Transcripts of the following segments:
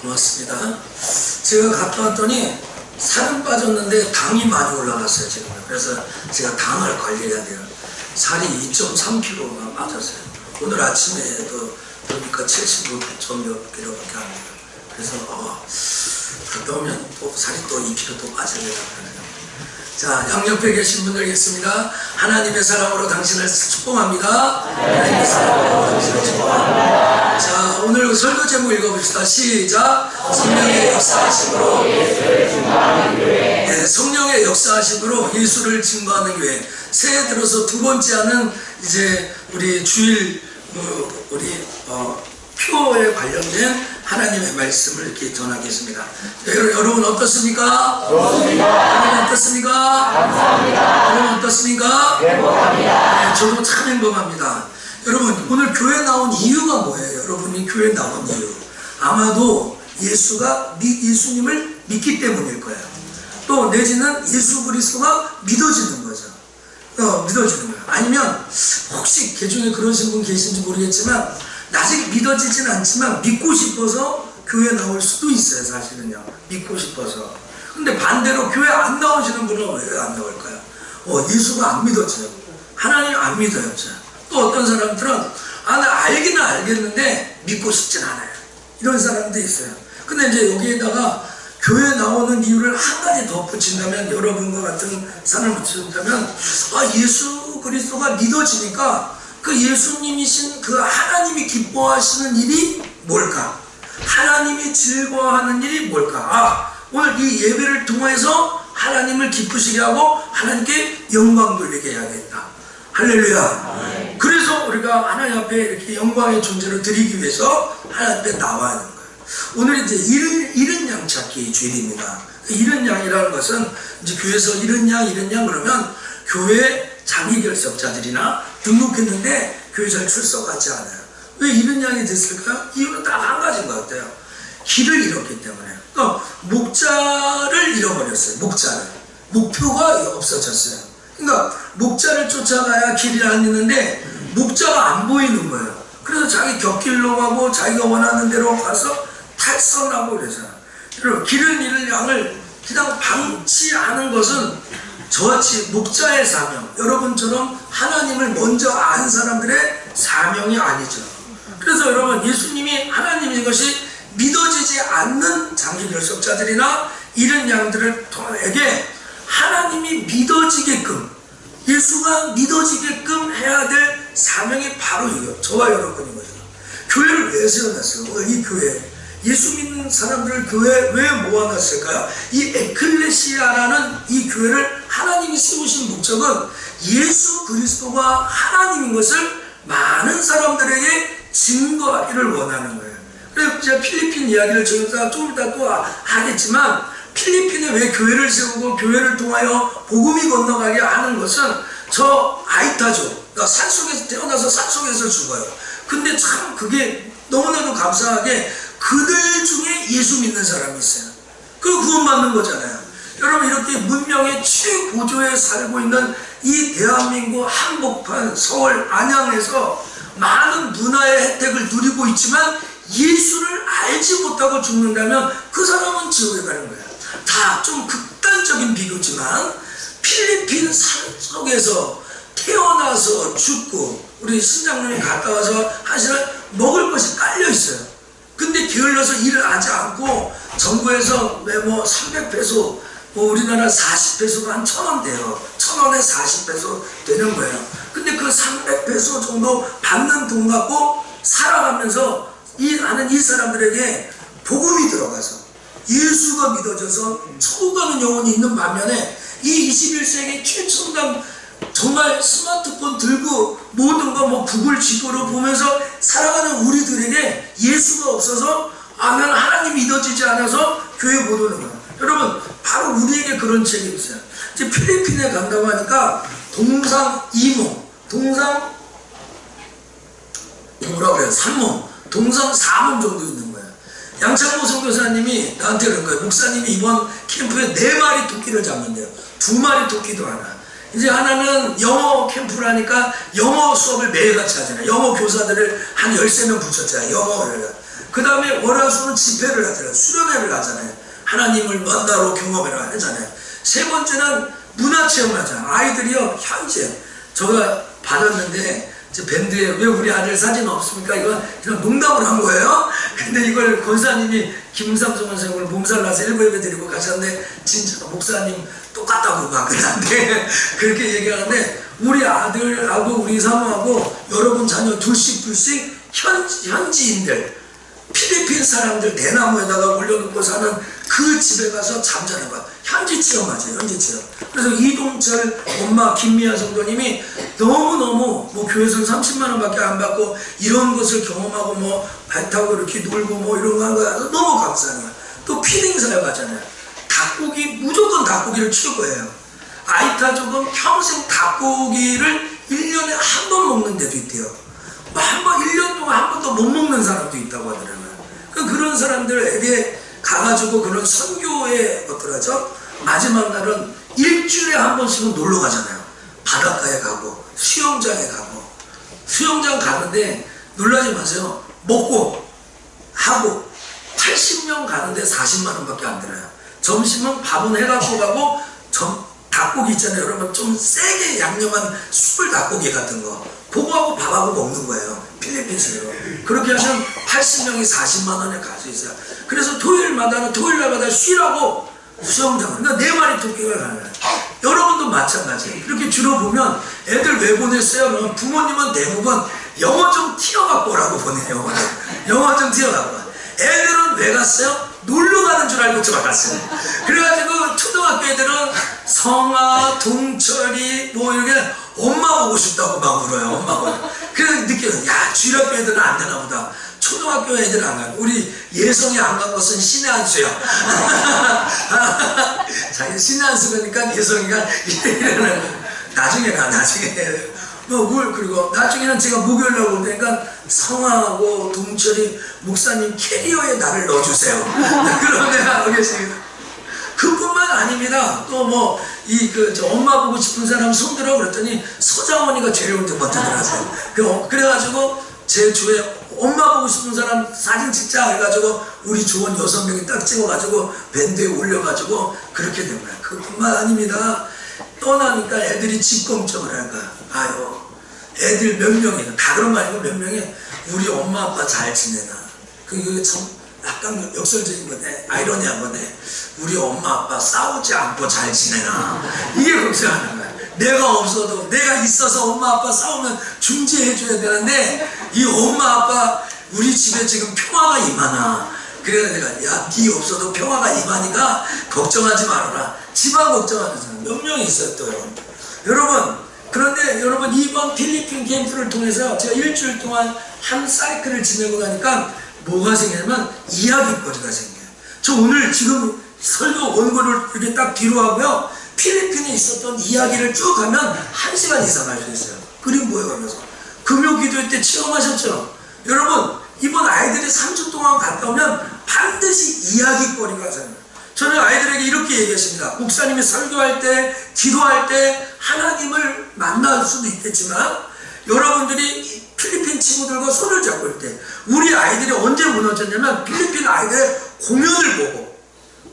고맙습니다. 제가 갔다 왔더니 살은 빠졌는데 당이 많이 올라갔어요 지금. 그래서 제가 당을 관리해야 돼요. 살이 2.3kg가 빠졌어요. 오늘 아침에도 보니까 75.몇 kg밖에 안 돼요. 그래서 갔다 오면 또 살이 또 2kg 또 빠지려고 하네요. 자, 양옆에 계신 분들 계십니다. 하나님의 사랑으로 당신을 축복합니다. 하나님의 사랑으로 당신을 축복합니다. 자, 오늘 설교 제목 읽어봅시다. 시작. 성령의 역사하심으로 예수를 증거하는 교회. 네, 성령의 역사하심으로 예수를 증거하는 교회. 새해 들어서 두 번째 하는 이제 우리 주일 우리 표에 관련된 하나님의 말씀을 이렇게 전하겠습니다. 여러분 어떻습니까? 좋습니다. 여러분 어떻습니까? 감사합니다. 여러분 어떻습니까? 행복합니다. 네, 저도 참 행복합니다. 여러분 오늘 교회 나온 이유가 뭐예요? 여러분이 교회 나온 이유 아마도 예수님을 믿기 때문일 거예요. 또 내지는 예수 그리스도가 믿어지는 거죠. 믿어지는 거예요. 아니면 혹시 개중에 그러신 분 계신지 모르겠지만 아직 믿어지진 않지만 믿고 싶어서 교회 나올 수도 있어요. 사실은요. 믿고 싶어서. 근데 반대로 교회 안 나오시는 분은 왜 안 나올까요? 예수가 안 믿어져요. 하나님 안 믿어요. 또 어떤 사람들은 나 알기는 알겠는데 믿고 싶진 않아요. 이런 사람도 있어요. 근데 이제 여기에다가 교회 나오는 이유를 한 가지 더 붙인다면, 여러분과 같은 사람을 붙인다면, 예수 그리스도가 믿어지니까 그 예수님이신 그 하나님이 기뻐하시는 일이 뭘까? 하나님이 즐거워하는 일이 뭘까? 오늘 이 예배를 통해서 하나님을 기쁘시게 하고 하나님께 영광 돌리게 해야겠다. 할렐루야. 그래서 우리가 하나님 앞에 이렇게 영광의 존재를 드리기 위해서 하나님 앞에 나와야 하는 거예요. 오늘 이제 잃은 양 찾기 주일입니다. 잃은 양이라는 것은 이제 교회에서 잃은 양 그러면 교회 장기 결석자들이나 등록했는데 교회 잘 출석하지 않아요. 왜 잃은 양이 됐을까요? 이유는 딱 한 가지인 것 같아요. 길을 잃었기 때문에. 그러니까 목자를 잃어버렸어요. 목표가 없어졌어요. 그러니까 목자를 쫓아가야 길이 안 있는데 목자가 안 보이는 거예요. 그래서 자기 곁길로 가고 자기가 원하는 대로 가서 탈선하고 그래서요. 여러분 길을 잃을 양을 그냥 방치하는 것은 저같이 목자의 사명, 여러분처럼 하나님을 먼저 안 사람들의 사명이 아니죠. 그래서 여러분 예수님이 하나님인 것이 믿어지지 않는 장기 결석자들이나 이런 양들에게 하나님이 믿어지게끔, 예수가 믿어지게끔 해야 될 사명이 바로 이거, 저와 여러분인 거죠. 교회를 왜 세워놨어요? 오늘 이 교회, 예수 믿는 사람들을 교회에 왜 모아놨을까요? 이 에클레시아라는 이 교회를 하나님이 세우신 목적은 예수 그리스도가 하나님인 것을 많은 사람들에게 증거하기를 원하는 거예요. 그래서 제가 필리핀 이야기를 좀 이따 또 하겠지만, 필리핀에 왜 교회를 세우고 교회를 통하여 복음이 건너가게 하는 것은 저 아이타족, 그러니까 산속에서 태어나서 산속에서 죽어요. 근데 참 그게 너무나도 감사하게 그들 중에 예수 믿는 사람이 있어요. 그 구원받는 거잖아요. 여러분 이렇게 문명의 최고조에 살고 있는 이 대한민국 한복판 서울 안양에서 많은 문화의 혜택을 누리고 있지만 예수를 알지 못하고 죽는다면 그 사람은 지옥에 가는 거예요. 다 좀 극단적인 비교지만 필리핀 산속에서 태어나서 죽고, 우리 신장님이 갔다 와서 하시는 먹을 것이 깔려 있어요. 근데 게을러서 일을 하지 않고 정부에서 300페소, 우리나라 40페소가 한 1,000원 돼요. 1,000원에 40페소 되는 거예요. 근데 그 300페소 정도 받는 돈 갖고 살아가면서 일하는 이 사람들에게 복음이 들어가서 예수가 믿어져서 천국 가는 영혼이 있는 반면에 이 21세기 최첨단 정말 스마트폰 들고 모든 거 구글 지도로 보면서 살아가는 우리들에게 예수가 없어서 나는 하나님 믿어지지 않아서 교회 못 오는 거예요. 여러분 바로 우리에게 그런 책이 있어요. 이제 필리핀에 간다고 하니까 동상 4몸 정도 있는 거예요. 양창모 선교사님이 나한테 그런 거예요. 목사님이 이번 캠프에 4마리 토끼를 잡는데요. 2마리 토끼도 하나. 이제 하나는 영어 캠프라니까 영어 수업을 매일같이 하잖아요. 영어 교사들을 한 13명 붙였잖아요. 영어를. 그 다음에 월화수는 집회를 하잖아요. 수련회를 하잖아요. 하나님을 만나러 경험을 하잖아요. 세 번째는 문화체험을 하잖아요. 아이들이요, 현재 제가 받았는데 제 밴드에 왜 우리 아들 사진 없습니까? 이건 그냥 농담을 한 거예요. 근데 이걸 권사님이 김삼성 선생님을 몸살나서 일부 예배 드리고 가셨는데 진짜 목사님 똑같다고 막 그러는데 그렇게 얘기하는데 우리 아들하고 우리 사모하고 여러분 자녀 둘씩 현지인들 필리핀 사람들 대나무에다가 올려놓고 사는 그 집에 가서 잠자는 것. 현지 체험하죠. 현지 체험. 그래서 이동철 엄마 김미아 성도님이 너무너무 뭐 교회에서는 30만원 밖에 안 받고 이런 것을 경험하고 뭐 배 타고 이렇게 놀고 뭐 이런 거 한 거야. 너무 감사한 거야. 또 피딩 사역 하잖아요. 닭고기 무조건 닭고기를 키울 거예요. 아이타족은 평생 닭고기를 1년에 한 번 먹는 데도 있대요. 뭐 한 번 1년 동안 한 번도 못 먹는 사람도 있다고 하더라고요. 그런 사람들에게 가가지고 그런 선교의 어떠하죠? 마지막 날은 일주일에 한 번씩은 놀러 가잖아요. 바닷가에 가고 수영장에 가고 수영장 가는데 놀라지 마세요. 먹고 하고 80명 가는데 40만원 밖에 안 들어요. 점심은 밥은 해갖고 가고 닭고기 있잖아요. 여러분 좀 세게 양념한 숯불 닭고기 같은 거 그거하고 밥하고 먹는 거예요. 필리핀스로. 그렇게 하면 80명이 40만원에 갈 수 있어요. 그래서 토요일날마다 쉬라고 수영장을. 그러니까 4마리 토끼가 가는 거예요. 여러분도 마찬가지예요. 이렇게 주로 보면 애들 왜 보냈어요? 그러면 부모님은 대부분 영어 좀 튀어갖고 오라고 보내요. 영어 좀 튀어갖고. 애들은 왜 갔어요? 놀러 가는 줄 알고 들어갔어요. 그래가지고 초등학교 애들은 성아, 동철이 뭐 이렇게 엄마 보고 싶다고 막 울어요. 엄마 보고. 그래서 느껴요. 야, 주일학교 애들은 안 되나 보다. 초등학교 애들은 안 가고 우리 예성이 안 간 것은 신의 한 수야. 자기 신의 한 수니까 예성이가 이러는 나중에 그리고 나중에는 제가 목요일날 올 테니까 성화하고 동철이 목사님 캐리어에 나를 넣어주세요. 그럼 내가 오겠습니다. 그뿐만 아닙니다. 또 뭐 엄마 보고 싶은 사람 손들어 그랬더니 서장원이가 제일 먼저 들어가세요. 그래가지고 제 주에 엄마 보고 싶은 사람 사진 찍자 해가지고 우리 조원 6명이 딱 찍어가지고 밴드에 올려가지고 그렇게 된 거야. 그뿐만 아닙니다. 떠나니까 애들이 집검청을 할 거야. 아유, 애들 몇 명이, 다 그런 거 아니고 몇 명이 우리 엄마 아빠 잘 지내나. 그게 참 약간 역설적인 건데, 아이러니한 건데, 우리 엄마 아빠 싸우지 않고 잘 지내나. 이게 걱정하는 거야. 내가 없어도, 내가 있어서 엄마 아빠 싸우면 중지해줘야 되는데, 이 엄마 아빠 우리 집에 지금 평화가 임하나. 그래서 내가 야, 네 없어도 평화가 임하니까 걱정하지 말아라. 집안 걱정하는 사람 몇 명이 있어요 또 여러분. 그런데 여러분 이번 필리핀 캠프를 통해서 제가 일주일 동안 한 사이클을 지내고 나니까 뭐가 생기냐면 이야기거리가 생겨요. 저 오늘 지금 설교 원고를 이렇게 딱 뒤로 하고요, 필리핀에 있었던 이야기를 쭉 하면 1시간 이상 할 수 있어요. 그림 보여가면서 금요 기도회 때 체험하셨죠? 여러분 이번 아이들이 3주 동안 갔다 오면 반드시 이야기거리가 생겨요. 저는 아이들에게 이렇게 얘기했습니다. 목사님이 설교할 때, 기도할 때 하나님을 만날 수도 있겠지만 여러분들이 필리핀 친구들과 손을 잡고 있을 때 우리 아이들이 언제 무너졌냐면 필리핀 아이들의 공연을 보고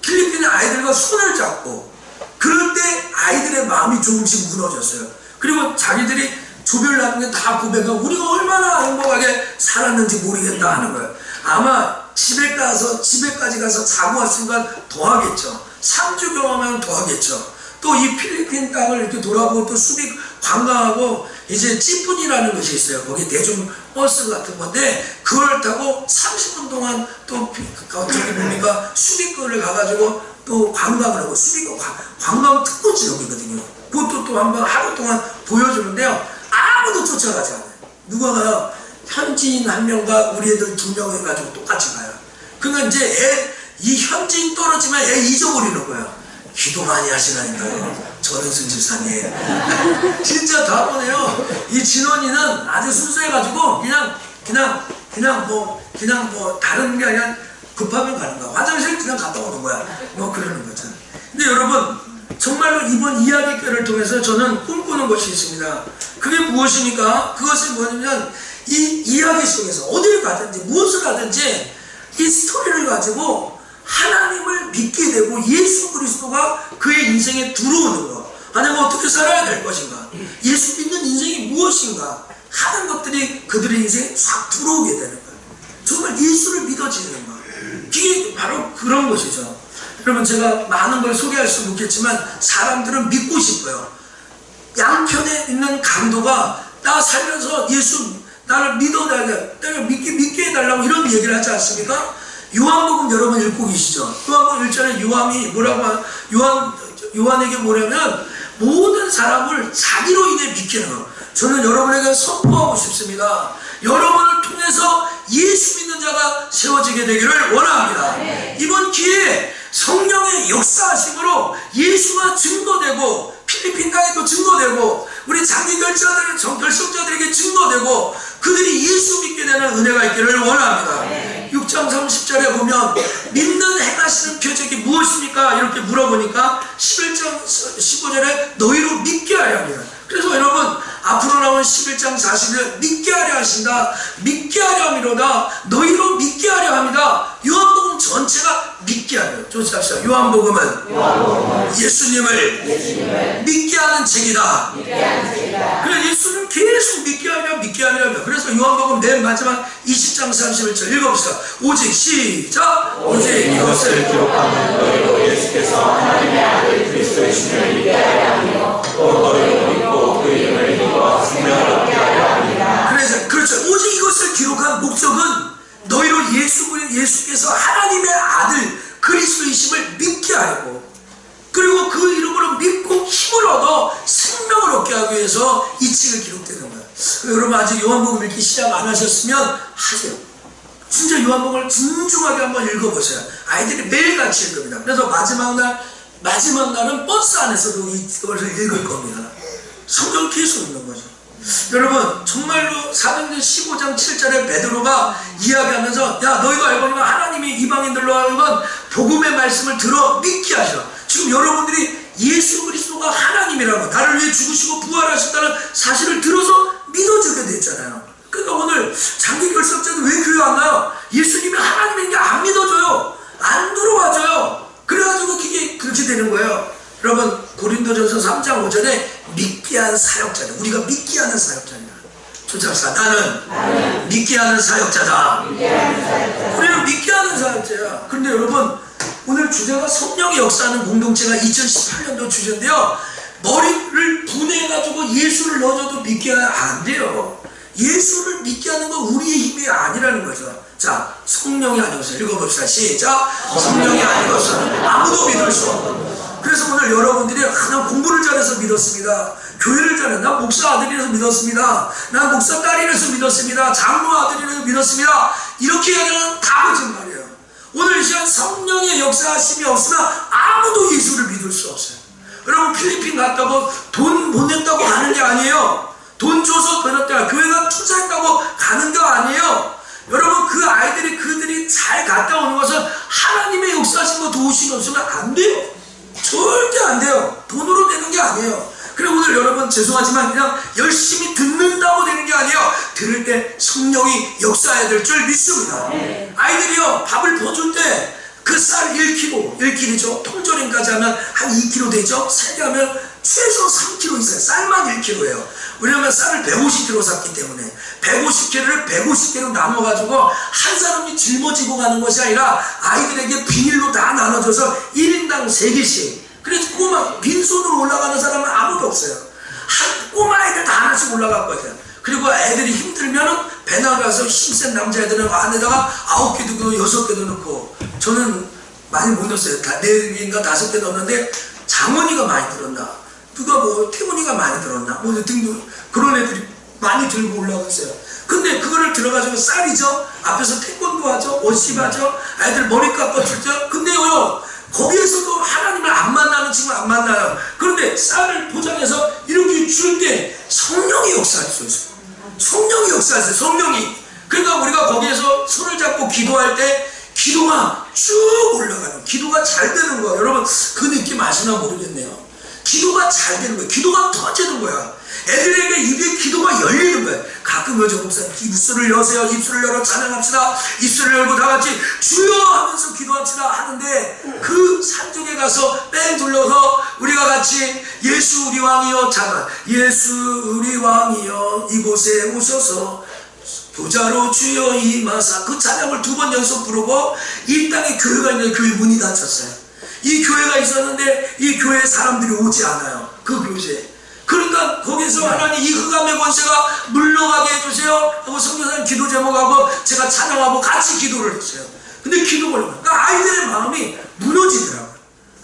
필리핀 아이들과 손을 잡고 그럴 때 아이들의 마음이 조금씩 무너졌어요. 그리고 자기들이 조별 나중에 다 고백하고 우리가 얼마나 행복하게 살았는지 모르겠다 하는 거예요. 아마 집에까지 가서 자고 왔으니까 더 하겠죠. 3주 경험하면 더 하겠죠. 또 이 필리핀 땅을 이렇게 돌아보고 또 수빅 관광하고 이제 찌뿐이라는 것이 있어요. 거기 대중 버스 같은 건데 그걸 타고 30분 동안 또 저기 뭡니까 수빅거를 가가지고 또 관광을 하고 수빅거 관광 특권 지역이거든요. 그것도 또 한번 하루 동안 보여주는데요. 아무도 쫓아가지 않아요. 누가 가요? 현지인 1명과 우리 애들 2명 해가지고 똑같이 가요. 그러니까 이제 이 현지인 떨어지면 애 잊어버리는 거예요. 기도 많이 하시라니까요. 전은순 집사님. 진짜 다 보네요. 이 진원이는 아주 순수해가지고 그냥 뭐 다른 게 아니라 급하면 가는 거야. 화장실 그냥 갔다 오는 거야. 뭐 그러는 거죠. 근데 여러분 정말로 이번 이야기결을 통해서 저는 꿈꾸는 것이 있습니다. 그게 무엇입니까? 그것이 뭐냐면 이 이야기 속에서 어딜 가든지 무엇을 하든지 이 스토리를 가지고 하나님을 믿게 되고 예수 그리스도가 그의 인생에 들어오는 것, 아니면 어떻게 살아야 될 것인가, 예수 믿는 인생이 무엇인가 하는 것들이 그들의 인생에 싹 들어오게 되는 거예요. 정말 예수를 믿어지는 것, 이게 바로 그런 것이죠. 여러분, 제가 많은 걸 소개할 수는 없겠지만 사람들은 믿고 싶어요. 양편에 있는 강도가 나 살면서 예수 나를 믿어달라, 내가 믿게 해달라고 이런 얘기를 하지 않습니까? 요한복음 여러분 읽고 계시죠? 요한복음 1절에 요한이 뭐라고, 요한에게 뭐냐면 모든 사람을 자기로 인해 믿게 하는 거. 저는 여러분에게 선포하고 싶습니다. 여러분을 통해서 예수 믿는 자가 세워지게 되기를 원합니다. 이번 기회에 성령의 역사하심으로 예수가 증거되고, 필리핀 땅에도 증거되고, 우리 장기 결성자들에게 증거되고, 그들이 예수 믿게 되는 은혜가 있기를 원합니다. 6장 30절에 보면 믿는 행하시는 표적이 무엇입니까? 이렇게 물어보니까 11장 15절에 너희로 믿게 하려 합니다. 그래서 여러분, 앞으로 나온 11장 40절 믿게 하려 하신다, 믿게 하려 함이로다, 너희로 믿게 하려 합니다. 요한복음 전체가 믿게 하려. 조시합시다. 요한복음은 예수님을 믿게 하는 책이다. 그래, 예수님 계속 믿게 하려. 그래서 요한복음 맨 마지막 20장 31절 읽어봅시다. 오직 시작. 오직 이것을 기록하는 너희로 예수께서 하나님의 아들 그리스도이심을 믿게 하려 하며 또 너희로 믿고 그 이름을 믿어 생명을 얻게 하려 합니다. 그래서 그렇죠. 오직 이것을 기록한 목적은 너희로 예수께서 하나님의 아들 그리스도이심을 믿게 하고, 그리고 그 이름으로 믿고 힘을 얻어 생명을 얻게 하기 위해서 이 책을 기록되는 거예요. 여러분, 아직 요한복음 읽기 시작 안 하셨으면 하세요. 진짜 요한복음을 진중하게 한번 읽어보세요. 아이들이 매일같이 읽습니다. 그래서 마지막 날은 버스 안에서도 이것을 읽을 겁니다. 성경 계속 읽는 거죠. 여러분, 정말로 사도행전 15장 7절에 베드로가 이야기하면서, 야, 너희가 알고 있는 하나님이 이방인들로 하는 건 복음의 말씀을 들어 믿게 하시라. 지금 여러분들이 예수 그리스도가 하나님이라고, 나를 위해 죽으시고 부활하셨다는 사실을 들어서 믿어주게 됐잖아요. 그러니까 오늘 장기 결석자들 왜 교회 안 가요? 예수님이 하나님인 게 안 믿어줘요. 안 들어와줘요. 그래가지고 그게 그렇게 되는 거예요. 여러분, 고린도전서 3장 5절에 믿게 한 사역자다. 우리가 믿게 하는 사역자입니다. 조작사, 나는 믿게 하는 사역자다. 우리는 믿게 하는 사역자야. 그런데 여러분, 오늘 주제가 성령의 역사하는 공동체가 2018년도 주제인데요, 머리를 분해해가지고 예수를 넣어줘도 믿게 안 돼요. 예수를 믿게 하는 건 우리의 힘이 아니라는 거죠. 자, 성령이 아니고서 읽어봅시다. 시작. 성령이 아니고서 아무도 믿을 수 없는. 그래서 오늘 여러분들이 난 공부를 잘해서 믿었습니다. 교회를 잘해. 난 목사 아들이라서 믿었습니다. 난 목사 딸이라서 믿었습니다. 장로 아들이라서 믿었습니다. 이렇게 하면 다 거짓말이에요. 오늘 이 시간 성령의 역사하심이 없으면 아무도 예수를 믿을 수 없어요. 여러분, 필리핀 갔다고 돈 못 냈다고 가는 게 아니에요. 돈 줘서 되었다, 교회가 투자했다고 가는 거 아니에요. 여러분, 그 아이들이 그들이 잘 갔다 오는 것은 하나님의 역사하신 거 도우심이 없으면 안 돼요. 절대 안 돼요. 돈으로 되는 게 아니에요. 그래, 오늘 여러분 죄송하지만 그냥 열심히 듣는다고 되는 게 아니에요. 들을 때 성령이 역사해야 될 줄 믿습니다. 아이들이요, 밥을 퍼줄 때 그 쌀 1kg죠. 통조림까지 하면 한 2kg 되죠. 세개 하면 최소 3kg 있어요. 쌀만 1kg예요. 왜냐하면 쌀을 150kg 샀기 때문에 150kg를 150개로 나눠가지고 한 사람이 짊어지고 가는 것이 아니라 아이들에게 비닐로 다 나눠줘서 1인당 3개씩. 그래서 꼬마 빈손으로 올라가는 사람은 아무도 없어요. 한 꼬마 아이들 다 하나씩 올라갈 거예요. 그리고 애들이 힘들면은 배 나가서 힘센 남자애들은 안에다가 9개도 넣고 6개도 넣고. 저는 많이 못 넣었어요. 4개인가 5개 넣었는데 장원이가 많이 들었나, 누가 뭐 태훈이가 많이 들었나, 뭐 등등 그런 애들이 많이 들고 올라갔어요. 근데 그거를 들어가지고 쌀이죠. 앞에서 태권도 하죠. 워십 하죠. 아이들 머리 깎아주죠. 근데요, 거기에서도 하나님을 안 만나는 친구 안 만나요. 그런데 쌀을 포장해서 이렇게 줄 때 성령이 역사할 수 있어요. 성령이 역사하세요. 성령이. 그러니까 우리가 거기에서 손을 잡고 기도할 때 기도가 쭉 올라가요. 기도가 잘 되는 거예요. 여러분, 그 느낌 아시나 모르겠네요. 기도가 잘 되는 거야. 기도가 터지는 거야. 애들에게 입에 기도가 열리는 거야. 가끔 요즘 목사님 입술을 여세요. 입술을 열어 찬양합시다. 입술을 열고 다 같이 주여 하면서 기도합시다 하는데 그 산중에 가서 뺑 둘러서 우리가 같이 예수 우리 왕이여 잠깐 예수 우리 왕이여 이곳에 오셔서 보좌로 주여 임하사 그 찬양을 2번 연속 부르고 이 땅에 교회가 있는데 교회 문이 닫혔어요. 이 교회가 있었는데 이 교회에 사람들이 오지 않아요. 그 교회에. 그러니까 거기서 하나님 이 흑암의 권세가 물러가게 해주세요 하고 성교사님 기도 제목하고 제가 찬양하고 같이 기도를 했어요. 근데 기도가 그러니까 아이들의 마음이 무너지더라고요.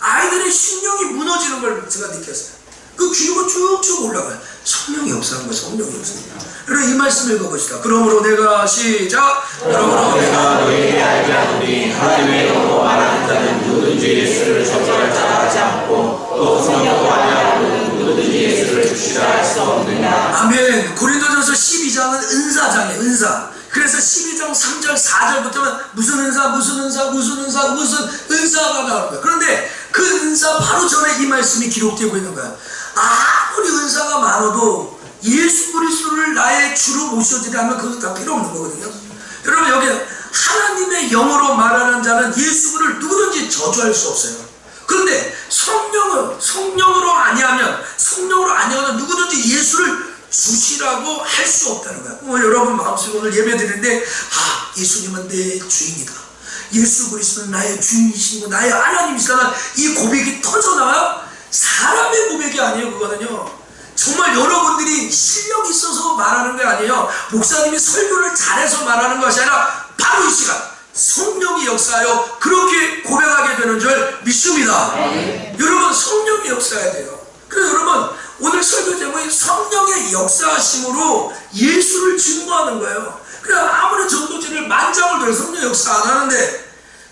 아이들의 심령이 무너지는 걸 제가 느꼈어요. 그 기도가 쭉쭉 올라가요. 성령이 역사한 거예요. 성령이 역사합니다. 여러분 이 말씀 읽어봅시다. 그러므로 내가 시작. 그러므로 내가 너희에게 알게 하노니 하나님의 영으로 말하는 자는 누구든지 예수를 저주할 자라 하지 않고 또 성령으로 아니하고는 누구든지 예수를 주시라 할 수 없느냐. 아멘. 고린도전서 12장은 은사장이에요. 은사. 그래서 12장 3절 4절부터는 무슨 은사 무슨 은사 무슨 은사 무슨 은사가 나오는 거예요. 그런데 그 은사 바로 전에 이 말씀이 기록되고 있는 거야. 아무리 은사가 많아도 예수 그리스도를 나의 주로 모셔지려면 그거 다 필요 없는 거거든요. 여러분 여기 하나님의 영으로 말하는 자는 예수를 누구든지 저주할 수 없어요. 그런데 성령으로 아니하면 누구든지 예수를 주시라고 할 수 없다는 거야. 여러분 마음속에 오늘 예배 드리는데 예수님은 내 주인이다. 예수 그리스도는 나의 주인이시고 나의 하나님이시다. 이 고백이 터져나와요. 사람의 고백이 아니에요. 그거는요. 정말 여러분들이 실력이 있어서 말하는 게 아니에요. 목사님이 설교를 잘해서 말하는 것이 아니라 바로 이 시간 성령이 역사하여 그렇게 고백하게 되는 줄 믿습니다. 여러분 성령이 역사해야 돼요. 그래서 여러분 오늘 설교 제목이 성령의 역사하심으로 예수를 증거하는 거예요. 그래 아무리 전도지를 만장을 들어 성령 역사 안 하는데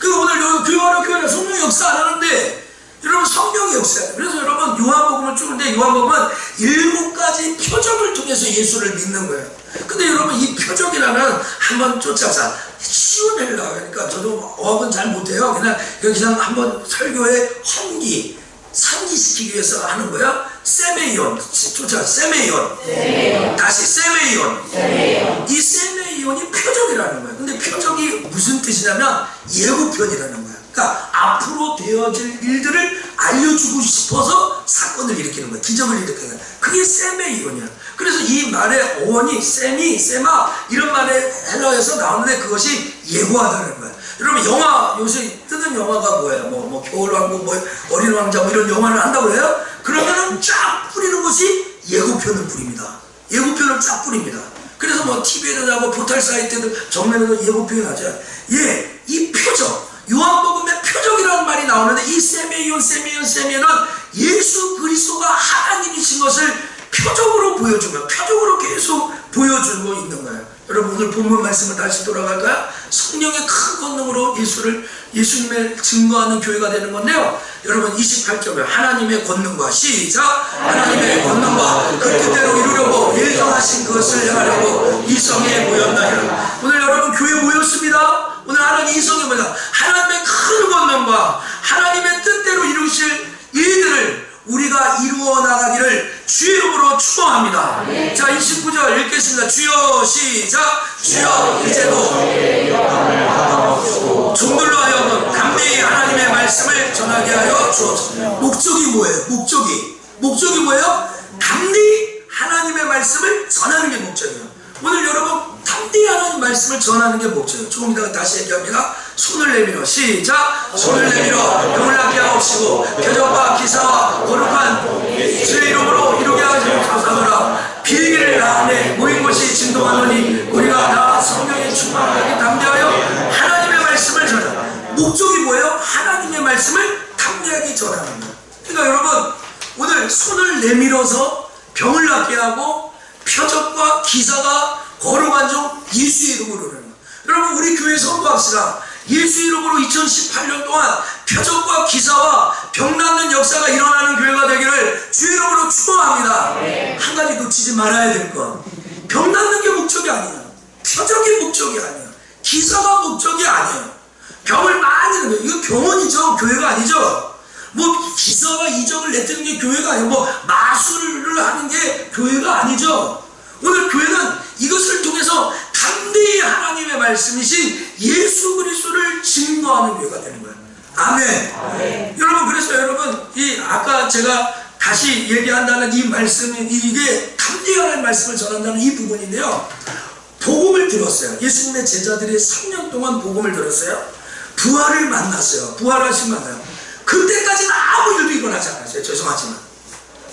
오늘 여기 교회나 성령 역사 안 하는데 여러분 성령이 역사해요. 그래서 여러분 요한복음을 쭉는데 요한복음은 7가지 표적을 통해서 예수를 믿는 거예요. 근데 여러분 이 표적이라는 한번 쫓아서 치워내려고 하니까 저도 어학은 잘 못해요. 그냥 한번 설교에 상기시키기 위해서 하는 거야. 세메이온 다시 세메이온 이 세메이온이 표적이라는 거예요. 근데 표적이 무슨 뜻이냐면 예고편이라는 거예요. 그러니까 앞으로 되어질 일들을 알려주고 싶어서 사건을 일으키는 거예요. 기적을 일으키는 거예요. 그게 세메이온이야. 그래서 이 말의 어원이 세마 이런 말의 헬라어에서 나오는데 그것이 예고하다는 거예요. 여러분 영화 요새 뜨는 영화가 뭐예요? 뭐 겨울왕국 어린 왕자 이런 영화를 한다고 해요? 그러면은 쫙 뿌리는 것이 예고편을 뿌립니다. 예고편을 쫙 뿌립니다. 그래서 TV에도 나고 포털 사이트도 정면에도 예고편이 나죠. 이 표적 요한복음의 표적이라는 말이 나오는데 이 세메이온은 예수 그리스도가 하나님이신 것을 표적으로 계속 보여주고 있는 거예요. 여러분 오늘 본문 말씀을 다시 돌아갈까요? 성령의 큰 권능으로 예수님을 증거하는 교회가 되는 건데요. 여러분 28절에 하나님의 권능과 시작 하나님의 권능과 그 뜻대로 이루려고 예정하신 그것을 행하려고 이성에 모였나이다. 오늘 여러분 교회 모였습니다. 오늘 하나님 이성에 모였다. 하나님의 큰 권능과 하나님의 뜻대로 이루실 일들을 우리가 이루어 나가기를 주의 이름으로 축원합니다. 자 29절 읽겠습니다. 주여 시작 주여 이제도 종들로 하여금 담대히 하나님의 말씀을 전하게 하여 주옵소서. 목적이 뭐예요? 목적이 뭐예요? 담대히 하나님의 말씀을 전하는 게 목적이에요. 오늘 여러분 담대히 하나님 말씀을 전하는 게 목적이에요. 조금 이따가 다시 얘기합니다. 손을 내밀어 시작 손을 내밀어 병을 낫게 하옵시고 표적과 기사와 거룩한 주의 이름으로 이루게 하옵소서. 비행기를 나안에 모인 곳이 진동하노니 우리가 다 성령의 충만하게 담대하여 하나님의 말씀을 전하라. 목적이 뭐예요? 하나님의 말씀을 담대하게 전하는 거예요. 그러니까 여러분 오늘 손을 내밀어서 병을 낫게 하고 표적과 기사가 거룩한 종 예수의 이름으로 그러는 거예요. 여러분 우리 교회 선포합시다. 예수 이름으로 2018년 동안 표적과 기사와 병 낫는 역사가 일어나는 교회가 되기를 주의 이름으로 축원합니다. 한 가지 놓치지 말아야 될 것. 병 낫는 게 목적이 아니에요. 표적이 목적이 아니에요. 기사가 목적이 아니에요. 병을 많이 넣는 거예요. 이거 병원이죠. 교회가 아니죠. 기사와 이적을 내뜨는 게 교회가 아니고 뭐 마술을 하는 게 교회가 아니죠. 오늘 교회는 이것을 통해서 담대히 하나님의 말씀이신 예수 그리스도를 증거하는 교회가 되는 거예요. 아멘. 아멘. 여러분, 그래서 여러분, 이 아까 제가 다시 얘기한다는 이 말씀이, 이게 담대히 하나님의 말씀을 전한다는 이 부분인데요. 복음을 들었어요. 예수님의 제자들이 3년 동안 복음을 들었어요. 부활을 만났어요. 부활하신 만나요. 그때까지는 아무 일도 일어나지 않았어요. 죄송하지만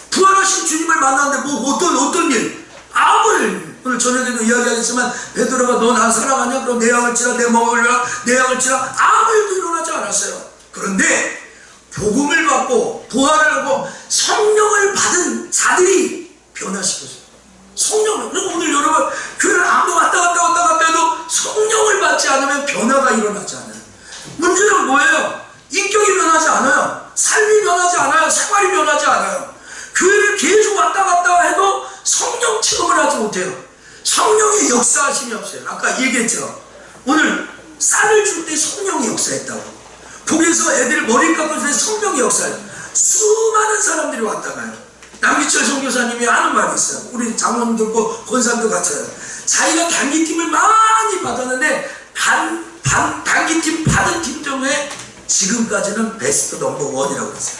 부활하신 주님을 만났는데 뭐 어떤 일, 아무 일. 오늘 저녁에도 이야기하겠지만 베드로가 너 나 사랑하냐? 그럼 내 양을 치라, 내 먹을 내 양을 치라. 아무 일도 일어나지 않았어요. 그런데 복음을 받고 부활을 하고 성령을 받은 자들이 변화시켰어요. 성령을. 그리고 오늘 여러분 교회를 아무 왔다 갔다 해도 성령을 받지 않으면 변화가 일어나지 않아요. 문제는 뭐예요? 인격이 변하지 않아요. 삶이 변하지 않아요. 생활이 변하지 않아요. 교회를 계속 왔다 갔다 해도 성령 체험을 하지 못해요. 성령의 역사하심이 없어요. 아까 얘기했죠. 오늘 쌀을 줄 때 성령이 역사했다고. 거기서 애들 머리 깎아줄 때 성령이 역사해요. 수많은 사람들이 왔다 가요. 남기철 선교사님이 하는 말이 있어요. 우리 장로님도 있고 권사님도 같아요. 자기가 단기팀을 많이 받았는데 단기팀 받은 팀 중에 지금까지는 베스트 넘버 1이라고 그랬어요.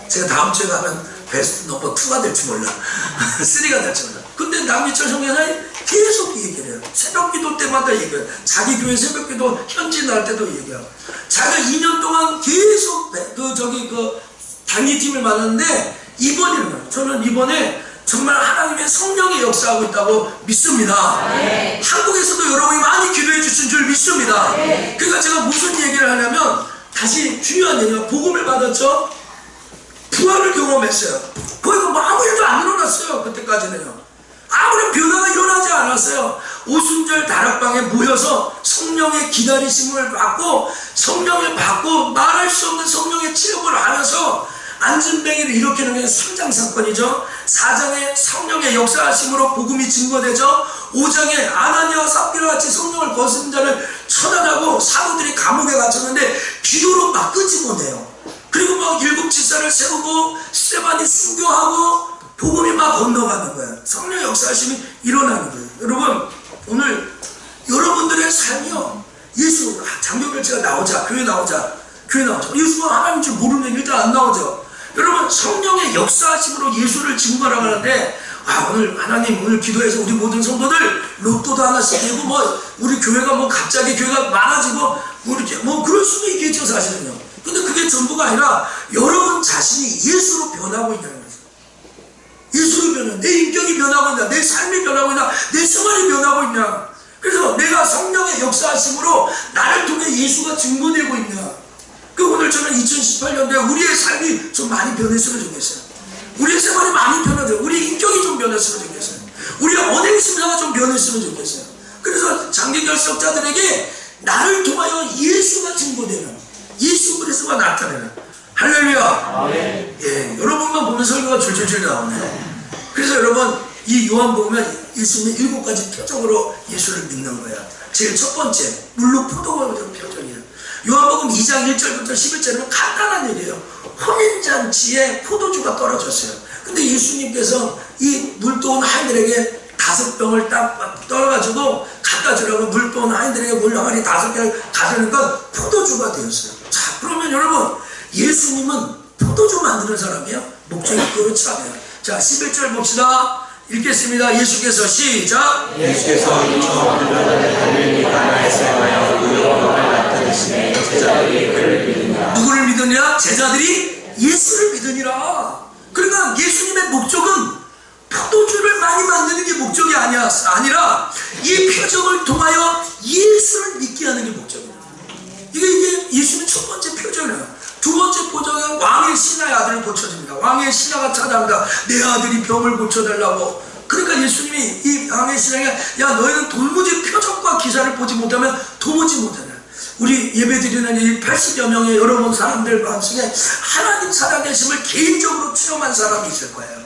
제가 다음 주에 가면 베스트 넘버 2가 될지 몰라. 3가 될지 몰라. 근데 남기철 선교사님이 계속 얘기를 해요. 새벽 기도 때마다 얘기해요. 자기 교회 새벽 기도 현지 날 때도 얘기하고. 자기가 2년 동안 계속 단기팀을 만났는데 저는 이번에 정말 하나님의 성령이 역사하고 있다고 믿습니다. 네. 한국에서도 여러분이 많이 기도해 주신 줄 믿습니다. 네. 그러니까 제가 무슨 얘기를 하냐면 다시 중요한 얘기가 복음을 받았죠. 부활을 경험했어요. 거기가 뭐 아무 일도 안 일어났어요. 그때까지는요. 아무런 변화가 일어나지 않았어요. 오순절 다락방에 모여서 성령의 기다리심을 받고 성령을 받고 말할 수 없는 성령의 체험을 하면서 안전뱅이를 일으키는 게 3장 사건이죠. 4장에 성령의 역사하심으로 복음이 증거되죠. 5장에 아나니아와 삽비라 같이 성령을 거스른 자를 처단하고 사도들이 감옥에 갇혔는데 기도로 막 끄지 못해요. 그리고 막 7 지사를 세우고 스테반이 순교하고 복음이 막 건너가는 거예요. 성령의 역사하심이 일어나는 거예요. 여러분, 오늘 여러분들의 삶이요, 예수 장로교체가 나오자, 교회 나오자. 예수가 하나님인 줄 모르면 일단 안 나오죠. 여러분, 성령의 역사하심으로 예수를 증거하라고 하는데, 오늘 하나님, 오늘 기도해서 우리 모든 성도들 로또도 하나씩 되고 우리 교회가 갑자기 교회가 많아지고 그럴 수도 있겠죠, 사실은요. 근데 그게 전부가 아니라 여러분 자신이 예수로 변하고 있다는 거죠. 예수로 변해. 내 인격이 변하고 있냐, 내 삶이 변하고 있냐, 내 생활이 변하고 있냐. 그래서 내가 성령의 역사하심으로 나를 통해 예수가 증거되고 있냐. 오늘 저는 2018년도에 우리의 삶이 좀 많이 변했으면 좋겠어요. 우리의 생활이 많이 변화돼요. 우리 인격이 좀 변했으면 좋겠어요. 우리의 언행 심사가 좀 변했으면 좋겠어요. 그래서 장기 결석자들에게 나를 통하여 예수가 증거되는, 예수 그리스도가 나타내는. 할렐루야. 네. 예, 여러분만 보면 설교가 줄줄줄 나오네요. 그래서 여러분, 이 요한복음은 예수님의 7가지 표적으로 예수를 믿는 거예요. 제일 첫 번째, 물로 포도가 표적이에요. 요한복음 2장 1절부터 11절은 간단한 얘기예요. 혼인잔치에 포도주가 떨어졌어요. 근데 예수님께서 이 물도온 하인들에게 5병을 딱 떨어가지고 갖다 주라고 물도온 하인들에게 물 항아리 5개를 가져니까 포도주가 되었어요. 자, 그러면 여러분, 예수님은 포도주 만드는 사람이에요? 목적이 그렇지 않아요. 자, 11절 봅시다. 읽겠습니다. 예수께서 시작. 예수께서 유초한 자들의 달림이 가나에 세워하여 의로움을 나타내시네 제자들이 그를 믿으니라. 누구를 믿으니라? 제자들이 예수를 믿으니라. 그러니까 예수님의 목적은 포도주를 많이 만드는 게 목적이 아니라 이 표적을 통하여 예수를 믿게 하는 게 목적이에요. 이게 예수님의 첫 번째 표적이에요. 두 번째 표적은 왕의 신하의 아들을 고쳐줍니다. 왕의 신하가 찾아옵니다. 내 아들이 병을 고쳐달라고. 그러니까 예수님이 이 왕의 신하에게, 야, 너희는 도무지 표적과 기사를 보지 못하면 도무지 못하냐. 우리 예배드리는 이 80여 명의 여러분 사람들 마음속에 하나님 살아계심을 개인적으로 체험한 사람이 있을 거예요.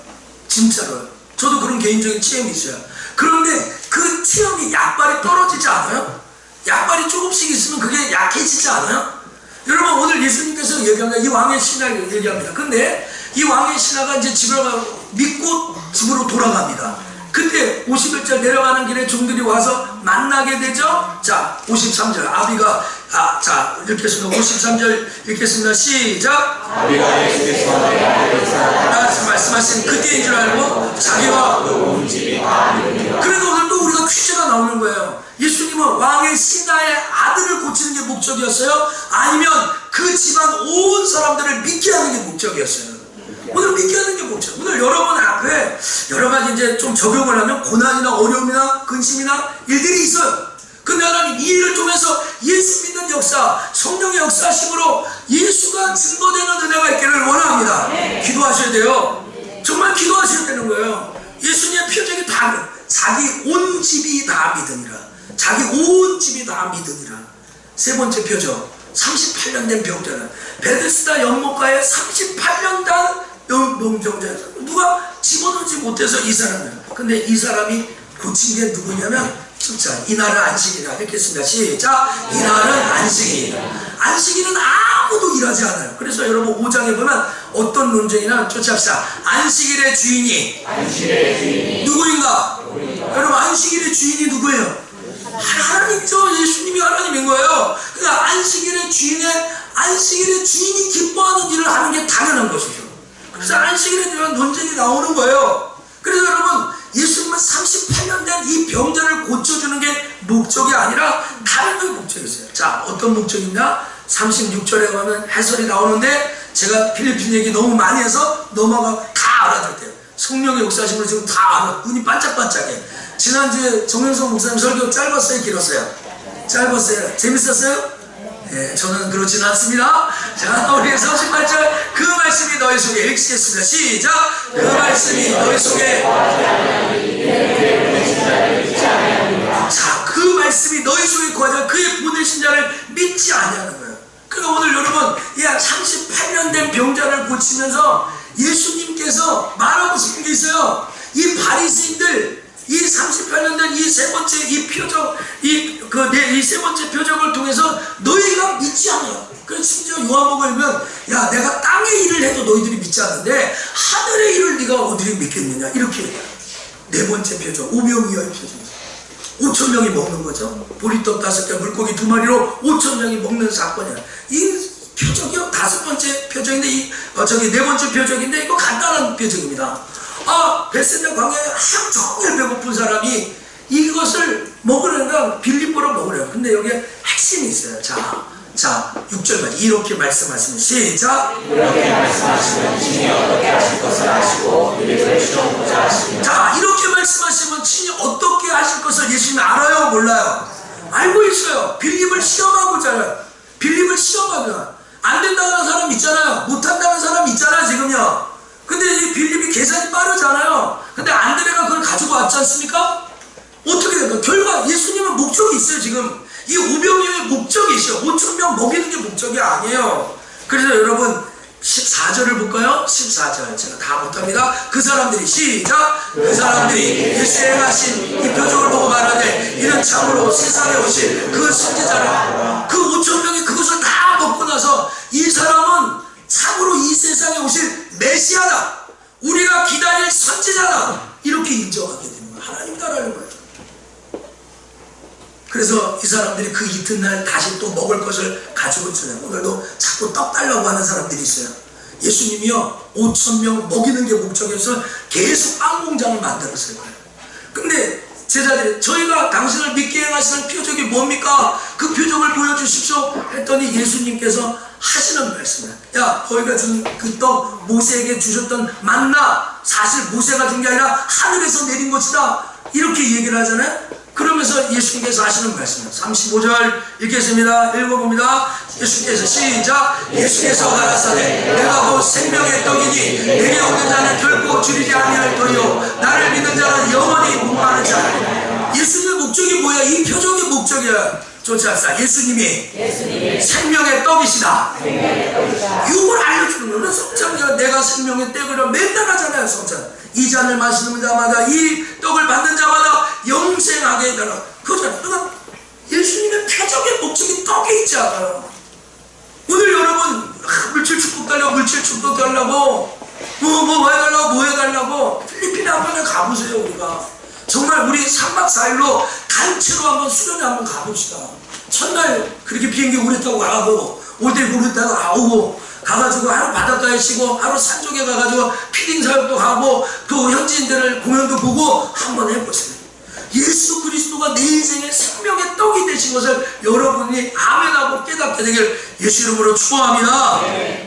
진짜로요. 저도 그런 개인적인 체험이 있어요. 그런데 그 체험이 약발이 떨어지지 않아요? 약발이 조금씩 있으면 그게 약해지지 않아요? 여러분, 오늘 예수님께서 얘기합니다. 이 왕의 신하를 얘기합니다. 근데 이 왕의 신하가 이제 집을 믿고 집으로 돌아갑니다. 근데 51절 내려가는 길에 종들이 와서 만나게 되죠. 자, 53절 아비가 자 읽겠습니다. 53절 읽겠습니다. 시작. 아비가 예수께서 내 아들을 사랑하사 말씀하신 그때인 줄 알고 자기와 그 온 집이 다 믿으리라. 그래도 오늘 또 우리가 퀴즈가 나오는 거예요. 예수님은 왕의 신하의 아들을 고치는 게 목적이었어요? 아니면 그 집안 온 사람들을 믿게 하는 게 목적이었어요? 오늘 믿게 하는 게 목적. 오늘 여러분 앞에 여러 가지 이제 좀 적용을 하면 고난이나 어려움이나 근심이나 일들이 있어요. 근데 하나님 이 일을 통해서 예수 믿는 역사, 성령의 역사심으로 예수가 증거되는 은혜가 있기를 원합니다. 기도하셔야 돼요. 정말 기도하셔야 되는 거예요. 예수님의 표적이 다 자기 온 집이 다 믿으니라. 자기 온 집이 다 믿으니라. 세 번째 표적 38년 된 병자는 베데스다 연못가에 38년 단 병자였어요. 누가 집어넣지 못해서 이 사람이에요. 근데 이 사람이 고친 게 누구냐면 진짜 이날은 안식이라 읽겠습니다. 시작. 이날은 안식이다. 안식일은 아무도 일하지 않아요. 그래서 여러분 5장에 보면 어떤 논쟁이나 쫓아합시다. 안식일의 주인이 누구인가? 여러분 안식일의 주인이 누구예요? 하나님이죠. 예수님이 하나님인 거예요. 그러니까 안식일의 주인이 기뻐하는 일을 하는 게 당연한 것이죠. 그래서 안식일에 대한 논쟁이 나오는 거예요. 그래서 여러분 예수님은 38년 된 이 병자를 고쳐주는 게 목적이 아니라 다른 게 목적이었어요. 자, 어떤 목적이냐? 36절에 가면 해설이 나오는데 제가 필리핀 얘기 너무 많이 해서 넘어가 다 알아들게요. 성령의 역사심으로 지금 다 알아. 눈이 반짝반짝해. 지난주에 정영석 목사님 설교 짧았어요? 길었어요? 짧았어요. 재밌었어요? 네, 저는 그렇지는 않습니다. 자, 우리 38절 그 말씀이 너희 속에 읽겠습니다. 시작. 그 말씀이 너희 속에 자, 그 말씀이 너희 속에 거하자 그의 보내신 자를 믿지 아니하는 거예요. 그러니까 오늘 여러분 이 38년 된 병자를 고치면서 예수님께서 말하고 싶은 게 있어요. 이 바리새인들 이 38년 된 이 세 번째 이 표적 이 세 번째 표적을 통해서 너희가 믿지 않아요. 그래서 심지어 요한복음을 보면 야 내가 땅의 일을 해도 너희들이 믿지 않는데 하늘의 일을 네가 어디를 믿겠느냐 이렇게 얘기해요. 네 번째 표적 오병이어의 표적 5,000명이 먹는 거죠. 보리떡 5개 물고기 2마리로 5,000명이 먹는 사건이야. 이 표적이요 다섯 번째 표적인데 저기 네 번째 표적인데 이거 간단한 표적입니다. 베세다 광야에 하루 종일 배고픈 사람이 이것을 먹으려면 빌립보로 먹으려고. 근데 여기에 핵심이 있어요. 자 6절까지 이렇게 말씀하시면 시작. 이렇게 말씀하시면 친히 어떻게 하실 것을 아시고 우리를 시험보자 하시며. 자 이렇게 말씀하시면 친히 어떻게 하실 것을 예수님이 알아요? 몰라요? 알고 있어요. 빌립을 시험하고자 빌립을 시험하고자 안 된다는 사람 있잖아요. 못한다는 사람 있잖아요 지금요. 근데 이 빌립이 계산이 빠르잖아요. 근데 안드레가 그걸 가지고 왔지 않습니까? 어떻게 될까? 결과 예수님은 목적이 있어요. 지금 이 오병이어의 목적이 있어요. 5,000명 먹이는 게 목적이 아니에요. 그래서 여러분 14절을 볼까요? 14절 제가 다 못합니다. 그 사람들이 시작. 그 사람들이 예수의 행하신 이 표적을 보고 말하되 이는 참으로 세상에 오실 그 선지자라. 그 5,000명이 그것을 다 먹고 나서 이 사람은 참으로 이 세상에 오실 메시아다. 우리가 기다릴 선지자다. 이렇게 인정하게 됩니다. 하나님 나라는 거예요. 그래서 이 사람들이 그 이튿날 다시 또 먹을 것을 가지고 있잖아요. 오늘도 자꾸 떡 달라고 하는 사람들이 있어요. 예수님이요 5,000명 먹이는 게 목적이어서 계속 빵 공장을 만들었어요. 근데 제자들이 저희가 당신을 믿게 행하시는 표적이 뭡니까? 그 표적을 보여주십시오 했더니 예수님께서 하시는 말씀이야. 야 너희가 준 그 떡 모세에게 주셨던 만나 사실 모세가 준 게 아니라 하늘에서 내린 것이다. 이렇게 얘기를 하잖아요. 그러면서 예수님께서 하시는 말씀이에요. 35절 읽겠습니다. 읽어봅니다. 예수께서 시작. 예수께서 가라사대 내가 곧 생명의 떡이니 내게 없는 자는 결코 줄이지 아니할 터이요 나를 믿는 자는 영원히 목마른 자. 예수님의 목적이 뭐야? 이 표적의 목적이야. 조차합시다. 예수님이 생명의 떡이시다. 이걸 알려주는 거예요. 성찬이가 내가 생명의 떡이라 맨날 하잖아요. 성찬. 이 잔을 마시는 자마다 이 떡을 받는 자마다 영생하게 되라. 그거잖아요. 그러니까 예수님의 표적의 목적이 떡에 있지 않아요. 오늘 여러분 달라고 뭐 해달라고 뭐 해달라고. 필리핀에 한번 가보세요. 우리가 정말 우리 3박 4일로 단체로 한번 수련회 한번 가봅시다. 첫날 그렇게 비행기 우리 타고 가고 올 때 우리 타고 가오고 가가지고 하루 바닷가에 쉬고 하루 산쪽에 가가지고 피딩 사역도 가고 또 현지인들을 공연도 보고 한번 해보세요. 예수 그리스도가 내 인생의 생명의 떡이 되신 것을 여러분이 아멘하고 깨닫게 되길 예수 이름으로 축복합니다.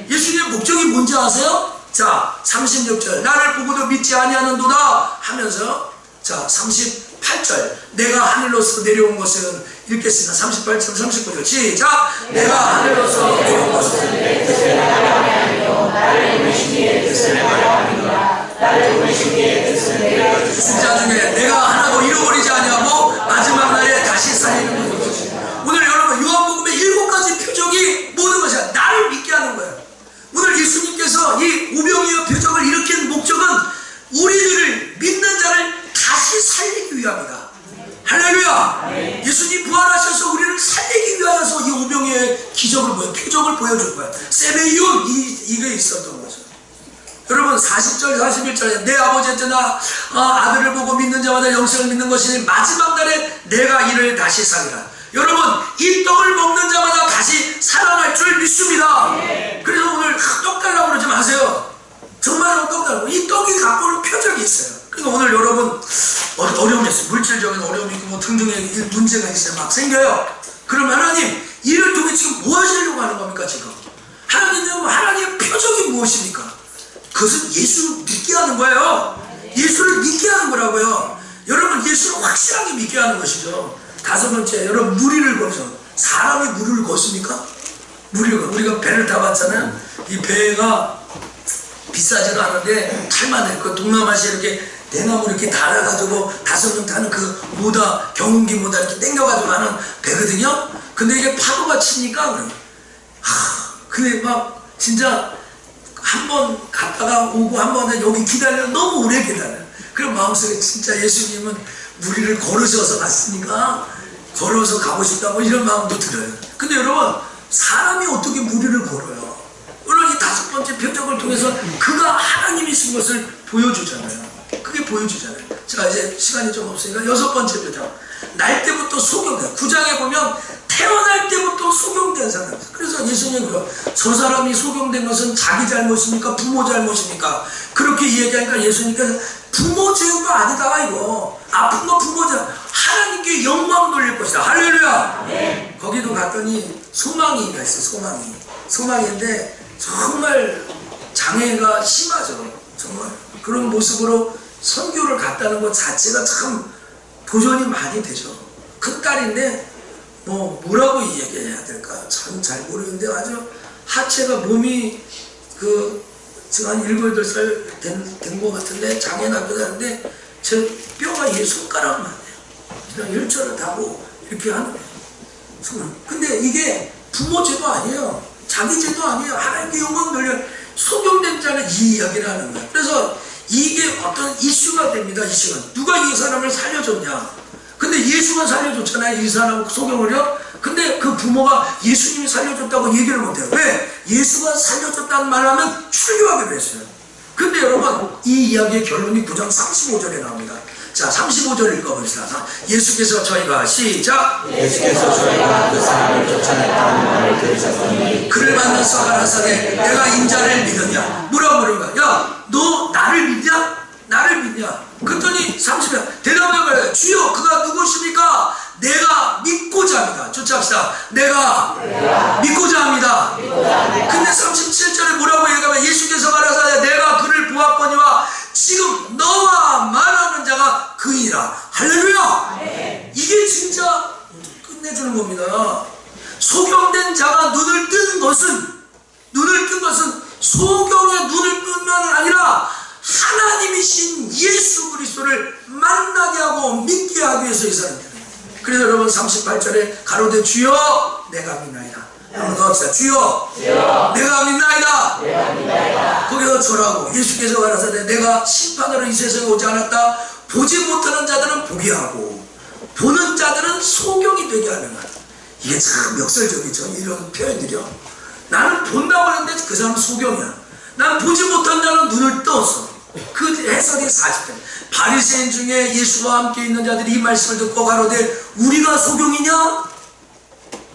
예수님의 목적이 뭔지 아세요? 자 36절 나를 보고도 믿지 아니하는도다 하면서 자 38절 내가 하늘로서 내려온 것은 읽겠습니다. 38절 39절 시작. 내가 하늘로서 내려온 것은 내 뜻을 하나님이요 나를 보내신 이의 뜻을 하나님이라. 나를 보내신 이의 뜻은 내가 주자 중에 내가 하나도 잃어버리지 아니하고 마지막 날에 다시 살리는 것이지. 오늘 여러분 요한복음의 7가지 표적이 모든 것이야. 나를 믿게 하는 거예요. 오늘 예수님께서 이 오병이어 표적을 일으킨 목적은 우리들을 믿는 자를 다시 살리기 위함이다. 할렐루야. 예수님 부활하셔서 우리를 살리기 위하여서 이 오병이어의 표적을 보여줄 거야. 세베이온 이게 있었던 거죠. 여러분 40절 41절에 내 아버지한테 나 아들을 보고 믿는 자마다 영생을 믿는 것이니 마지막 날에 내가 이를 다시 살리라. 여러분 이 떡을 먹는 자마다 다시 살아날 줄 믿습니다. 그래서 오늘 떡 달라고 그러지 마세요. 정말로 떡 달라고. 이 떡이 갖고 오는 표적이 있어요. 그러니까 오늘 여러분 어려움이 있어요. 물질적인 어려움이 있고 뭐 등등의 문제가 있어요. 막 생겨요. 그럼 하나님 이를 통해 지금 뭐 하시려고 하는 겁니까? 지금 하나님의 표적이 무엇입니까? 그것은 예수를 믿게 하는 거예요. 예수를 믿게 하는 거라고요. 여러분 예수를 확실하게 믿게 하는 것이죠. 5번째 여러분 무리를 거서 사람이 무리를 걷습니까? 우리가 배를 타봤잖아요. 이 배가 비싸지도 않은데 탈만해. 그 동남아시아 이렇게 대나무 이렇게 달아가지고 5명 타는 그 모다 경운기 모다 이렇게 땡겨가지고 하는 배거든요. 근데 이게 파도가 치니까 근데 막 진짜 한 번 갔다가 오고 한 번에 여기 기다리면 너무 오래 기다려요. 그럼 마음속에 진짜 예수님은 무리를 걸으셔서 갔으니까 걸어서 가고 싶다고 이런 마음도 들어요. 근데 여러분 사람이 어떻게 무리를 걸어요? 물론 이 5번째 표적을 통해서 그가 하나님이신 것을 보여주잖아요. 그게 보여주잖아요. 자 이제 시간이 좀 없으니까 6번째 표적. 날 때부터 소경된 9장에 보면 태어날 때부터 소경된 사람. 그래서 예수님이 저 사람이 소경된 것은 자기 잘못입니까? 부모 잘못입니까? 그렇게 이야기하니까 예수님께서 부모 죄가 아니다 이거. 아픈 거 부모 죄. 하나님께 영광 돌릴 것이다. 할렐루야. 네. 거기도 갔더니 소망이가 있어. 소망인데 정말 장애가 심하죠. 정말 그런 모습으로 선교를 갔다는 것 자체가 참 도전이 많이 되죠. 큰 딸인데 뭐라고 얘기해야 될까 참 잘 모르는데 아주 하체가 몸이 지금 한 7, 8살 된 것 같은데 장애 나기도 하는데 제 뼈가 얘 손가락만 해요. 그냥 일처럼 다고 이렇게 하는 거예요. 근데 이게 부모 죄도 아니에요. 자기 죄도 아니에요. 하나님께 영광 돌려 소경된 자는 이 이야기를 하는 거예요. 그래서 이게 어떤 이슈가 됩니다. 이슈가 누가 이 사람을 살려줬냐. 근데 예수가 살려줬잖아요. 이 사람 소경을요. 근데 그 부모가 예수님이 살려줬다고 얘기를 못해요. 왜? 예수가 살려줬다는 말을 하면 출교하기로 했어요. 근데 여러분 이 이야기의 결론이 9장 35절에 나옵니다. 자 35절 읽어봅시다. 예수께서 저희가 시작. 예수께서 저희가 그 사람을 쫓아냈다는 말을 들으셨더니 그를 만나서 가라사대 내가 인자를 믿느냐. 뭐라고 그러는가. 야 너 나를 믿냐? 나를 믿냐? 그랬더니 30절 대답해봐요. 주여 그가 누구십니까? 내가 믿고자 합니다. 쫓아합시다. 내가 믿고자 합니다. 근데 37절에 뭐라고 얘기하면 예수께서 가라사대 내가 그를 보았거니와 지금 너와 말하는 자가 그이라. 할렐루야. 이게 진짜 끝내주는 겁니다. 소경된 자가 눈을 뜬 것은 소경의 눈을 뜬 것은 아니라 하나님이신 예수 그리스도를 만나게 하고 믿게 하기 위해서 이 사람들. 그래서 여러분 38절에 가로되 주여 내가 믿나이다. 한번 더 합시다. 주여 내가 믿나이다. 거기서 절하고 예수께서 가라사대 내가 심판으로 이 세상에 오지 않았다. 보지 못하는 자들은 보게 하고 보는 자들은 소경이 되게 하는 거야. 이게 참 역설적이죠. 이런 표현들이요. 나는 본다고 하는데 그 사람은 소경이야. 난 보지 못한 자는 눈을 떴어. 그 해석이 40편. 바리새인 중에 예수와 함께 있는 자들이 이 말씀을 듣고 가로되 우리가 소경이냐?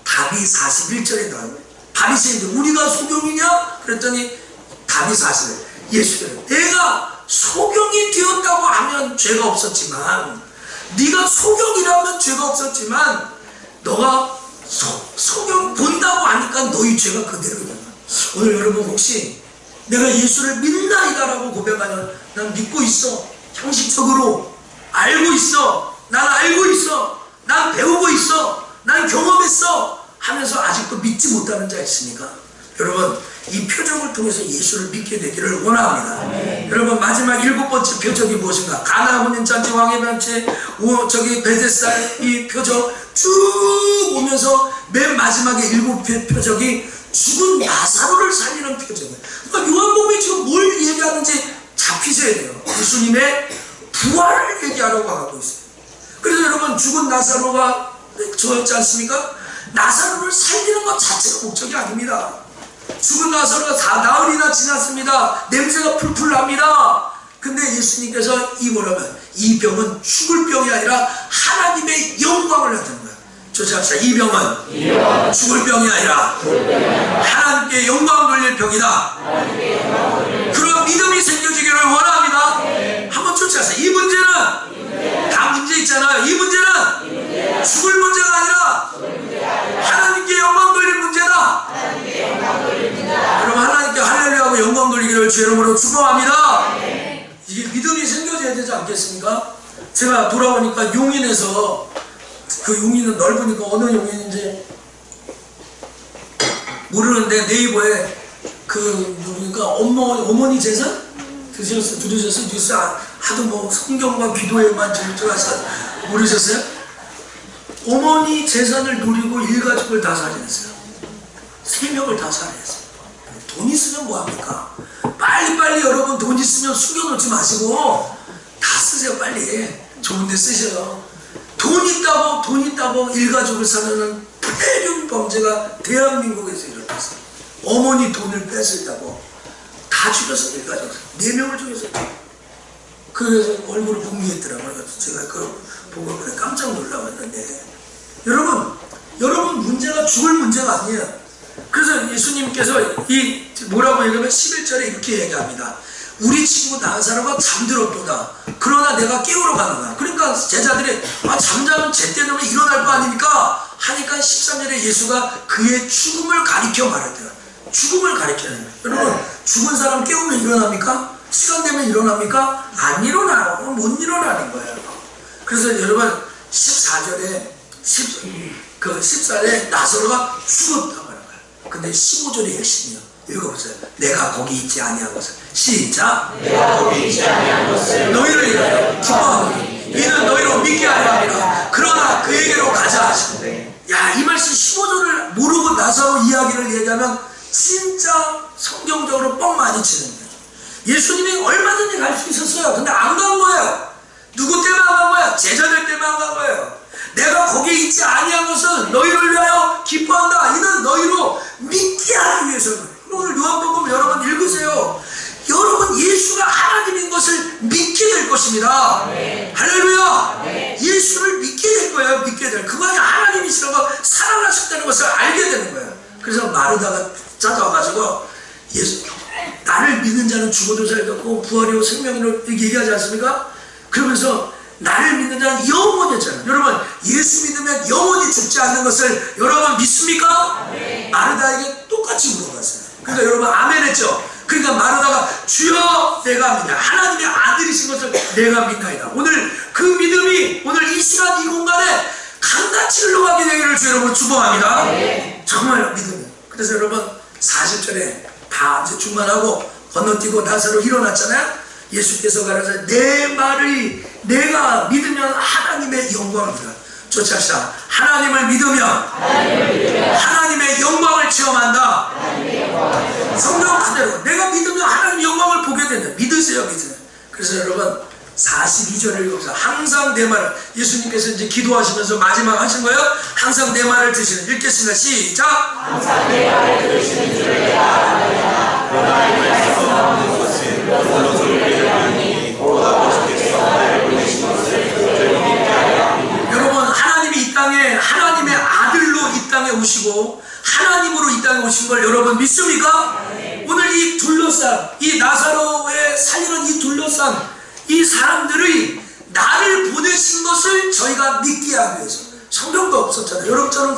답이 41절에 나와요. 바리새인들 우리가 소경이냐? 그랬더니 답이 41절. 예수는 내가 소경이 되었다고 하면 죄가 없었지만, 네가 소경이라면 죄가 없었지만, 너가 소경 본다고 하니까 너희 죄가 그대로잖아. 오늘 여러분 혹시 내가 예수를 믿나이다라고 고백하면 난 믿고 있어, 형식적으로 알고 있어, 난 알고 있어, 난 배우고 있어, 난 경험했어 하면서 아직도 믿지 못하는 자 있습니까? 여러분 이 표적을 통해서 예수를 믿게 되기를 원합니다. 여러분 마지막 7번째 표적이 무엇인가? 가나 혼인잔치, 왕의 잔치, 저기 베데스다 이 표적 쭉 오면서 맨 마지막에 7개 표적이 죽은 나사로를 살리는 표적이에요. 그러니까 요한복음이 지금 뭘 얘기하는지 잡히셔야 돼요. 예수님의 부활을 얘기하려고 하고 있어요. 그래서 여러분 죽은 나사로가 저였지 않습니까? 나사로를 살리는 것 자체가 목적이 아닙니다. 죽은 나사로가 다 나흘이나 지났습니다. 냄새가 풀풀 납니다. 근데 예수님께서 이 뭐라면 이 병은 죽을 병이 아니라 하나님의 영광을 나타내는 거예요. 조시합시다. 이 병은 죽을 병이 아니라 하나님께 영광 돌릴 병이다. 그런 믿음이 생겨지기를 원합니다. 한번 조시합시다. 이 문제는 다 문제 있잖아요. 이 문제는 죽을 문제가 아니라 하나님께 영광 돌릴 문제다. 여러분 하나님께 할렐루야하고 영광 돌리기를 주 이름으로 축복합니다. 이게 믿음이 생겨져야 되지 않겠습니까? 제가 돌아오니까 용인에서, 그 용인은 넓으니까 어느 용인인지 모르는데 네이버에 그러니까 어머니 제사 들으셨어요? 뉴스 하도 뭐 성경과 기도에만 들어가서 모르셨어요? 어머니 재산을 노리고 일가족을 다 살해했어요. 3명을 다 살해했어요. 돈 있으면 뭐합니까? 빨리빨리 여러분 돈 있으면 숨겨놓지 마시고 다 쓰세요. 빨리 좋은 데 쓰셔요. 돈 있다고 일가족을 살해하는 폐륜 범죄가 대한민국에서 일어났어요. 어머니 돈을 뺏었다고 다 죽여서 일가족 4명을 죽였어요. 그래서 얼굴을 공개했더라고요. 제가 그걸 보고 그래 깜짝 놀라웠는데, 여러분 문제가 죽을 문제가 아니에요. 그래서 예수님께서 이 뭐라고 얘기하면 11절에 이렇게 얘기합니다. 우리 친구 나사로가 잠들었도다. 그러나 내가 깨우러 가는가. 그러니까 제자들이 잠자면 제때 되면 일어날 거 아닙니까? 하니까 13절에 예수가 그의 죽음을 가리켜 말하더라. 죽음을 가리켜야 돼요. 여러분 죽은 사람 깨우면 일어납니까? 시간 되면 일어납니까? 안 일어나요. 못 일어나는 거예요. 그래서 여러분 14절에 14절에 나사로가 죽었다고 하는 거예요. 근데 15절이 핵심이에요. 읽어보세요. 내가 거기 있지 아니한 것을. 시작. 내가 거기 있지 아니한 것을 너희를 위하여 기뻐하노니 이는 너희로 믿게 하려 함이라. 그러나 그에게로 가자 하시는데, 야, 이 말씀 15절을 모르고 나사로 이야기를 얘기하면 진짜 성경적으로 뻥 많이 치는 거예요. 예수님이 얼마든지 갈 수 있었어요. 근데 안 간 거예요. 누구 때문에 안 간 거야? 제자들 때문에 안 간 거예요. 내가 거기에 있지 아니한 것은 너희를 위하여 기뻐한다. 이는 너희로 믿게 하기 위해서는. 오늘 요한복음 여러분 읽으세요. 여러분 예수가 하나님인 것을 믿게 될 것입니다. 네. 할렐루야. 네. 예수를 믿게 될 거예요. 믿게 될. 그만이 하나님이시라고 살아나셨다는 것을 알게 되는 거예요. 그래서 마르다가 찾아와가지고 예수, 나를 믿는 자는 죽어도 살겠고 부활이요 생명이로 이렇게 얘기하지 않습니까? 그러면서 나를 믿는 자는 영원히 있잖아요. 여러분 예수 믿으면 영원히 죽지 않는 것을 여러분 믿습니까? 네. 마르다에게 똑같이 물어봤어요. 그러니까 여러분 아멘 했죠. 그러니까 마르다가 주여 내가 믿나, 하나님의 아들이신 것을 내가 믿나이다. 오늘 그 믿음이 오늘 이 시간 이 공간에 강같이 흘러가게 되기를 주 여러분 축복합니다. 네. 정말 믿음이. 그래서 여러분 40절에 다 이제 중간하고 건너뛰고 나사로 일어났잖아요. 예수께서 가라사대 내 말을 내가 믿으면 하나님의 영광이다. 조치합시다. 하나님을 믿으면 하나님의 영광을 체험한다. 성경 그대로 내가 믿으면 하나님의 영광을 보게 된다. 믿으세요, 믿으세요. 그래서 여러분 42절을 읽어보세요. 항상 내 말을, 예수님께서 이제 기도하시면서 마지막 하신 거예요. 항상 내 말을 드시는. 읽겠습니다. 시작. 항상 내 말을 들으시는 줄을 내가 알아야. 그러나 이 말씀은 믿습니까? 오늘 이 둘러싼 이 나사로의 살리는 이 둘러싼 이 사람들이 나를 보내신 것을 저희가 믿게 하기 위해서. 성경도 없었잖아요. 여러분처럼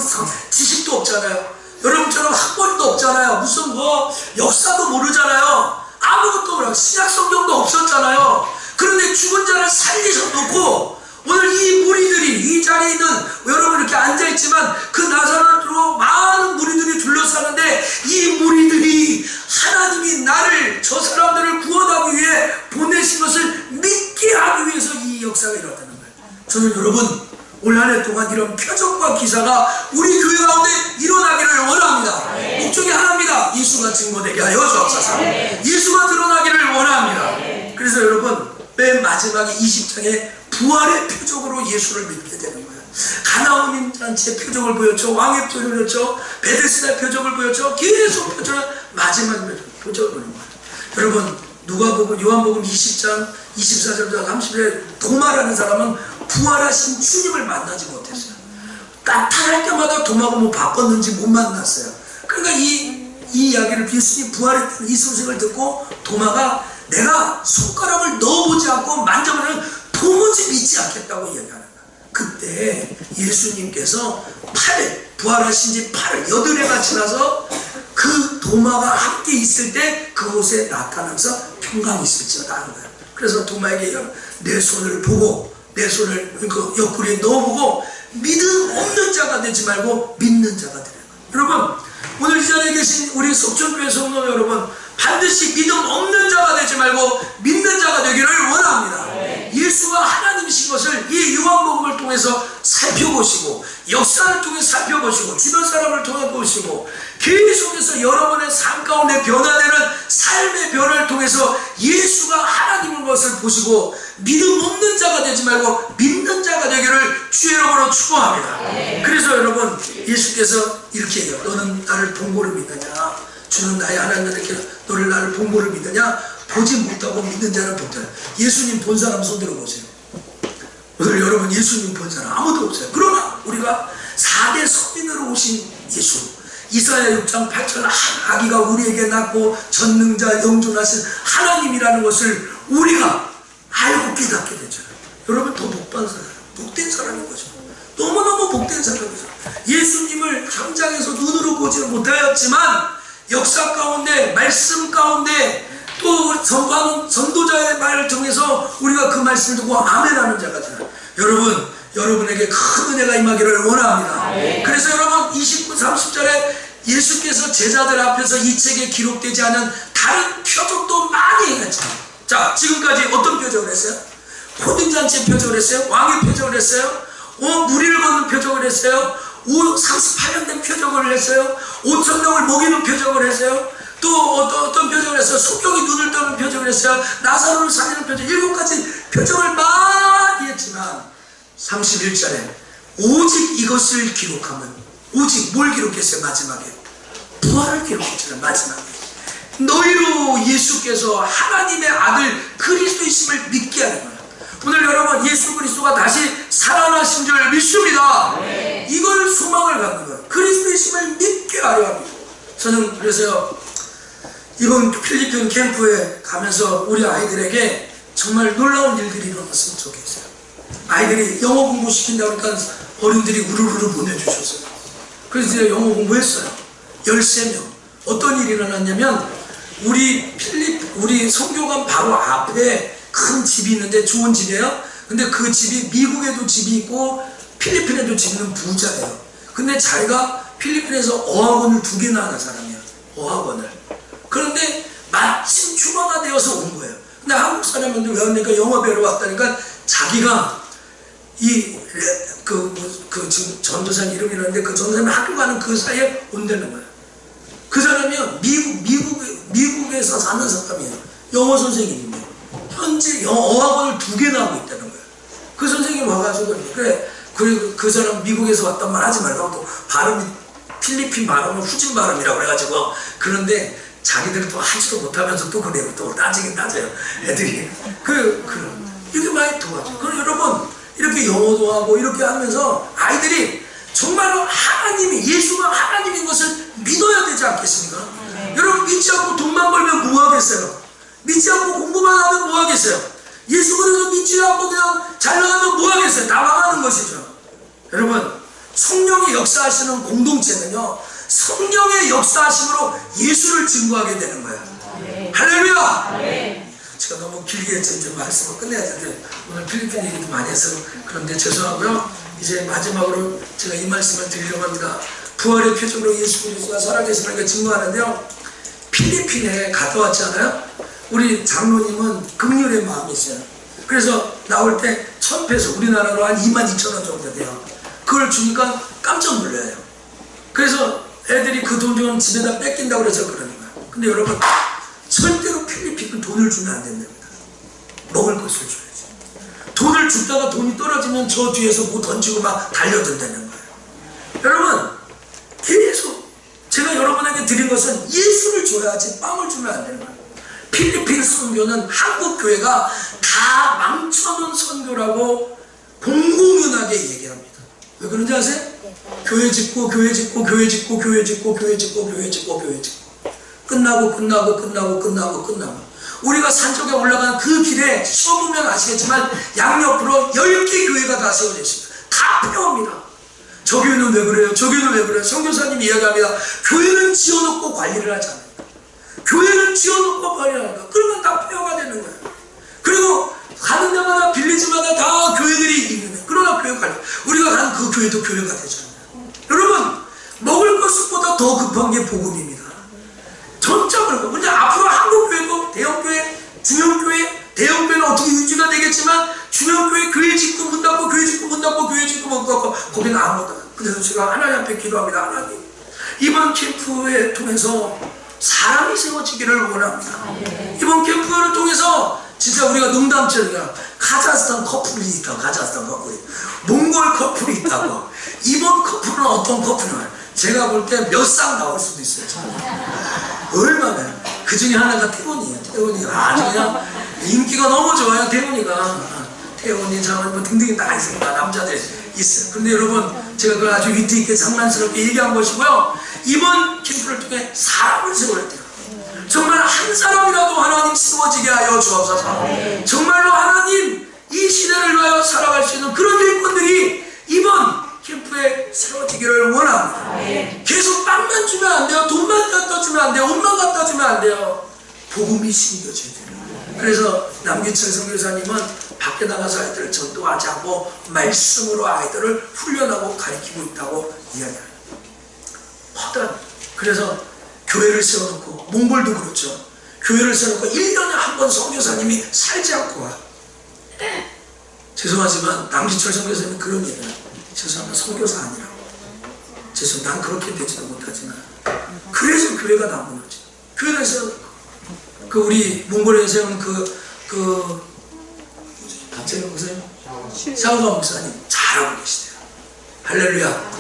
지식도 없잖아요. 여러분처럼 학벌도 없잖아요. 무슨 뭐 역사도 모르잖아요. 아무것도 모르고 신약 성경도 없었잖아요. 그런데 죽은 자를 살리셔놓고 오늘 이 무리들이 이 자리에 있는 여러분 이렇게 앉아있지만 그 나사로로 많은 무리들이 둘러싸는데 이 무리들이 하나님이 나를 저 사람들을 구원하기 위해 보내신 것을 믿게 하기 위해서 이 역사가 일어났다는 거예요. 저는 여러분 올 한 해 동안 이런 표적과 기사가 우리 교회 가운데 일어나기를 원합니다. 목적이 하나입니다. 예수가 증거되게 하여 주옵소서. 예수가 드러나기를 원합니다. 그래서 여러분 맨 마지막에 20장에 부활의 표적으로 예수를 믿게 되는 거예요. 가나안 잔치의 표적을 보였죠. 왕의 표적을 보였죠. 베데스다의 표적을 보였죠. 계속 표적을 마지막 표적을 보는 거예요. 여러분 누가복음 요한복음 20장 24절부터 30절에 도마라는 사람은 부활하신 주님을 만나지 못했어요. 나타날 때마다 도마가 뭐 바꿨는지 못 만났어요. 그러니까 이 이야기를 예수님 부활했다는 이 소식을 듣고 도마가 내가 손가락을 넣어보지 않고 만져보면 도무지 믿지 않겠다고 이야기하는 거예요. 그때 예수님께서 부활하신 지 8해가 지나서 그 도마가 함께 있을 때 그곳에 나타나서 평강이 있을지어다 하는 거예요. 그래서 도마에게 내 손을 보고 내 손을 그 옆구리에 넣어보고 믿음 없는 자가 되지 말고 믿는 자가 되는 거예요. 여러분 오늘 이 자리에 계신 우리 속전교회 성도 여러분 반드시 믿음 없는 자가 되지 말고 믿는 자가 되기를 원합니다. 예수가 하나님이신 것을 이 요한복음을 통해서 살펴보시고 역사를 통해 살펴보시고 주변 사람을 통해 보시고 계속해서 여러분의 삶 가운데 변화되는 삶의 변화를 통해서 예수가 하나님인 것을 보시고 믿음 없는 자가 되지 말고 믿는 자가 되기를 주의 이름으로 축복합니다. 그래서 여러분 예수께서 이렇게 해요. 너는 나를 본고를 믿느냐? 주는 나의 하나님께 너를 나를 본고를 믿느냐? 보지 못하고 믿는 자는 본다. 예수님 본 사람 손 들어보세요. 오늘 여러분 예수님 본 사람 아무도 없어요. 그러나 우리가 4대 선민으로 오신 예수 이사야 6장 8절 아기가 우리에게 낳고 전능자 영존하신 하나님이라는 것을 우리가 알고 깨닫게 되잖아요. 여러분 더 복받은 사람, 복된 사람인 거죠. 너무너무 복된 사람이죠. 예수님을 현장에서 눈으로 보지는 못하였지만 역사 가운데 말씀 가운데 또 전파하는 전도자의 말을 통해서 우리가 그 말씀을 듣고 아멘하는 자가 되요. 여러분 여러분에게 큰 은혜가 임하기를 원합니다. 그래서 여러분 29, 30절에 예수께서 제자들 앞에서 이 책에 기록되지 않은 다른 표적도 많이 행했죠. 자 지금까지 어떤 표적을 했어요? 호든잔치의 표적을 했어요. 왕의 표적을 했어요. 무리를 걷는 표적을 했어요. 38년 된 표적을 했어요. 5,000명을 먹이는 표적을 했어요. 또 어떤 표적을 했어요. 소경이 눈을 뜨는 표적을 했어요. 나사로를 살리는 표적 7가지 표적을 많이 했지만 31절에 오직 이것을 기록하면 오직 뭘 기록했어요? 마지막에 부활을 기록했잖아요. 마지막에 너희로 예수께서 하나님의 아들 그리스도이심을 믿게 하는 거예요. 오늘 여러분 예수 그리스도가 다시 살아나신 줄 믿습니다. 이걸 소망을 갖는 거예요. 그리스도이심을 믿게 하려 합니다. 저는 그래서요 이번 필리핀 캠프에 가면서 우리 아이들에게 정말 놀라운 일들이 일어났으면 좋겠어요. 아이들이 영어 공부시킨다고 하니까 어른들이 우르르 보내주셨어요. 그래서 제가 영어 공부했어요. 13명. 어떤 일이 일어났냐면 우리 성교관 바로 앞에 큰 집이 있는데 좋은 집이에요. 근데 그 집이 미국에도 집이 있고 필리핀에도 집이 있는 부자예요. 근데 자기가 필리핀에서 어학원을 2개나 하는 사람이에요. 어학원을. 그런데 마침 휴가가 되어서 온 거예요. 근데 한국 사람인데 왜 왔냐니까 영어 배우러 왔다니까 자기가 지금 전도사님 이름이 있는데 그 전도사님 학교 가는 그 사이에 온다는 거예요. 그 사람이요 미국에서 사는 사람이에요. 영어 선생님이에요. 현재 어학원을 2개나 하고 있다는 거예요. 그 선생님이 와가지고 그래 그 사람 미국에서 왔단 말 하지 말라고 또 발음이 필리핀 발음은 후진 발음이라고 그래가지고 그런데 자기들 또 하지도 못하면서 또 그래요. 또 따지긴 따져요. 애들이 이렇게 많이 도와줘. 그럼 여러분 이렇게 영어도 하고 이렇게 하면서 아이들이 정말로 예수가 하나님인 것을 믿어야 되지 않겠습니까? 여러분 믿지 않고 돈만 벌면 뭐 하겠어요? 믿지 않고 공부만 하면 뭐 하겠어요? 예수 그리스도 믿지 않고 그냥 잘 나가면 뭐 하겠어요? 다 망하는 것이죠. 여러분 성령의 역사하시는 공동체는요 성령의 역사하심으로 예수를 증거하게 되는 거예요. 할렐루야. 제가 너무 길게 이제 말씀을 끝내야 되는데 오늘 필리핀 얘기도 많이 해서 그런데 죄송하고요. 이제 마지막으로 제가 이 말씀을 드리려고 합니다. 부활의 표적으로 예수 그리스도가 살아계시는 증거하는데요. 필리핀에 갔다 왔잖아요. 우리 장로님은 긍휼의 마음이 있어요. 그래서 나올 때 1,000페소 우리나라로 한 22,000원 정도 돼요. 그걸 주니까 깜짝 놀라요. 그래서 애들이 그 돈 좀 집에다 뺏긴다고 그래서 그러는 거예요. 근데 여러분 절대로 필리핀은 돈을 주면 안 된답니다. 먹을 것을 줘야지. 돈을 줬다가 돈이 떨어지면 저 뒤에서 뭐 던지고 막 달려든다는 거예요. 여러분 계속 제가 여러분에게 드린 것은 예수를 줘야지 빵을 주면 안 되는 거예요. 필리핀 선교는 한국 교회가 다 망쳐놓은 선교라고 공공연하게 얘기합니다. 왜 그런지 아세요? 교회 짓고 교회 짓고 교회 짓고 교회 짓고 교회 짓고 교회 짓고 교회 짓고 끝나고 우리가 산쪽에 올라가는 그 길에 서보면 아시겠지만 양옆으로 10개 교회가 다 세워져 있습니다. 다 폐허입니다. 저 교회는 왜 그래요? 저 교회는 왜 그래요? 선교사님이 이야기합니다. 교회는 지어놓고 관리를 하지 않아요. 교회는 지어놓고 관리를 하니까 그러면 다 폐허가 되는 거예요. 그리고 가는 데마다 빌리지마다 다 교회들이 있는 거예요. 그러나 교회 관리 우리가 가는 그 교회도 교회가 되잖아요. 여러분 먹을 것보다 더 급한 게 복음입니다. 전적으로 근데 앞으로 한국교회도 대형교회, 중형교회, 대형교회는 어떻게 유지가 되겠지만 중형교회 교회 짓고 문 닫고 교회 짓고 문 닫고 교회 짓고 문 닫고 거기는 아무것도. 그래서 제가 하나님 앞에 기도합니다. 하나님 이번 캠프에 통해서 사람이 세워지기를 원합니다. 이번 캠프를 통해서 진짜 우리가 농담처럼 카자흐스탄 커플이 있다고 카자흐스탄 커플이 몽골 커플이 있다고 이번 커플은 어떤 커플이냐 제가 볼 때 몇 쌍 나올 수도 있어요. 얼마나 그 중에 하나가 태훈이에요. 태훈이가 아주 그냥 인기가 너무 좋아요. 태훈이 장원 뭐 등등이 다 있습니다. 남자들 있어요. 근데 여러분 제가 그걸 아주 위트 있게 장난스럽게 얘기한 것이고요. 이번 캠프를 통해 사람을 세워야 돼요. 정말 한 사람이라도 하나님 세워지게 하여 주옵소서. 정말로 하나님 이 시대를 위하여 살아갈 수 있는 그런 일꾼들이 이번 캠프에 세워지기를 원합니다. 계속 빵만 주면 안 돼요. 돈만 갖다 주면 안 돼요. 옷만 갖다 주면 안 돼요. 복음이 심겨져야 돼요. 그래서 남기철 선교사님은 밖에 나가서 아이들을 전도하지 않고 말씀으로 아이들을 훈련하고 가르치고 있다고 이야기합니다. 허단 그래서 교회를 세워놓고 몽골도 그렇죠. 교회를 세워놓고 1년에 한 번 선교사님이 살지 않고 와. 죄송하지만 남기철 선교사님은 그런 얘기예요. 죄송합니다. 선교사 아니라고. 죄송합니다. 난 그렇게 되지도 못하지만 그래서 교회가 나무너지. 교회를 세워놓고 그 우리 몽골에 세운 갑자기 목사님 샤오바 목사님 잘하고 계시대요. 할렐루야.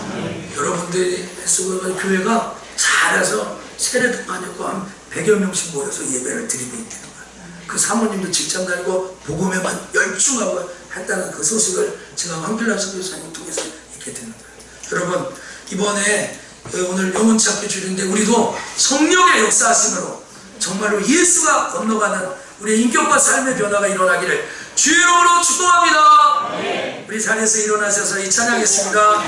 여러분들이 수고하는 교회가 잘해서 세례도 한 100여 명씩 모여서 예배를 드리고 있다는 거예요. 그 사모님도 직장 다니고 복음에만 열중하고 했다는 그 소식을 제가 황필란 선교사님 통해서 읽게 되는 거예요. 여러분 이번에 오늘 영혼 찾기 주일인데 우리도 성령의 역사하심으로 정말로 예수가 건너가는 우리의 인격과 삶의 변화가 일어나기를 주의 이름으로 축복합니다. 우리 자리에서 일어나셔서 이 찬양했습니다.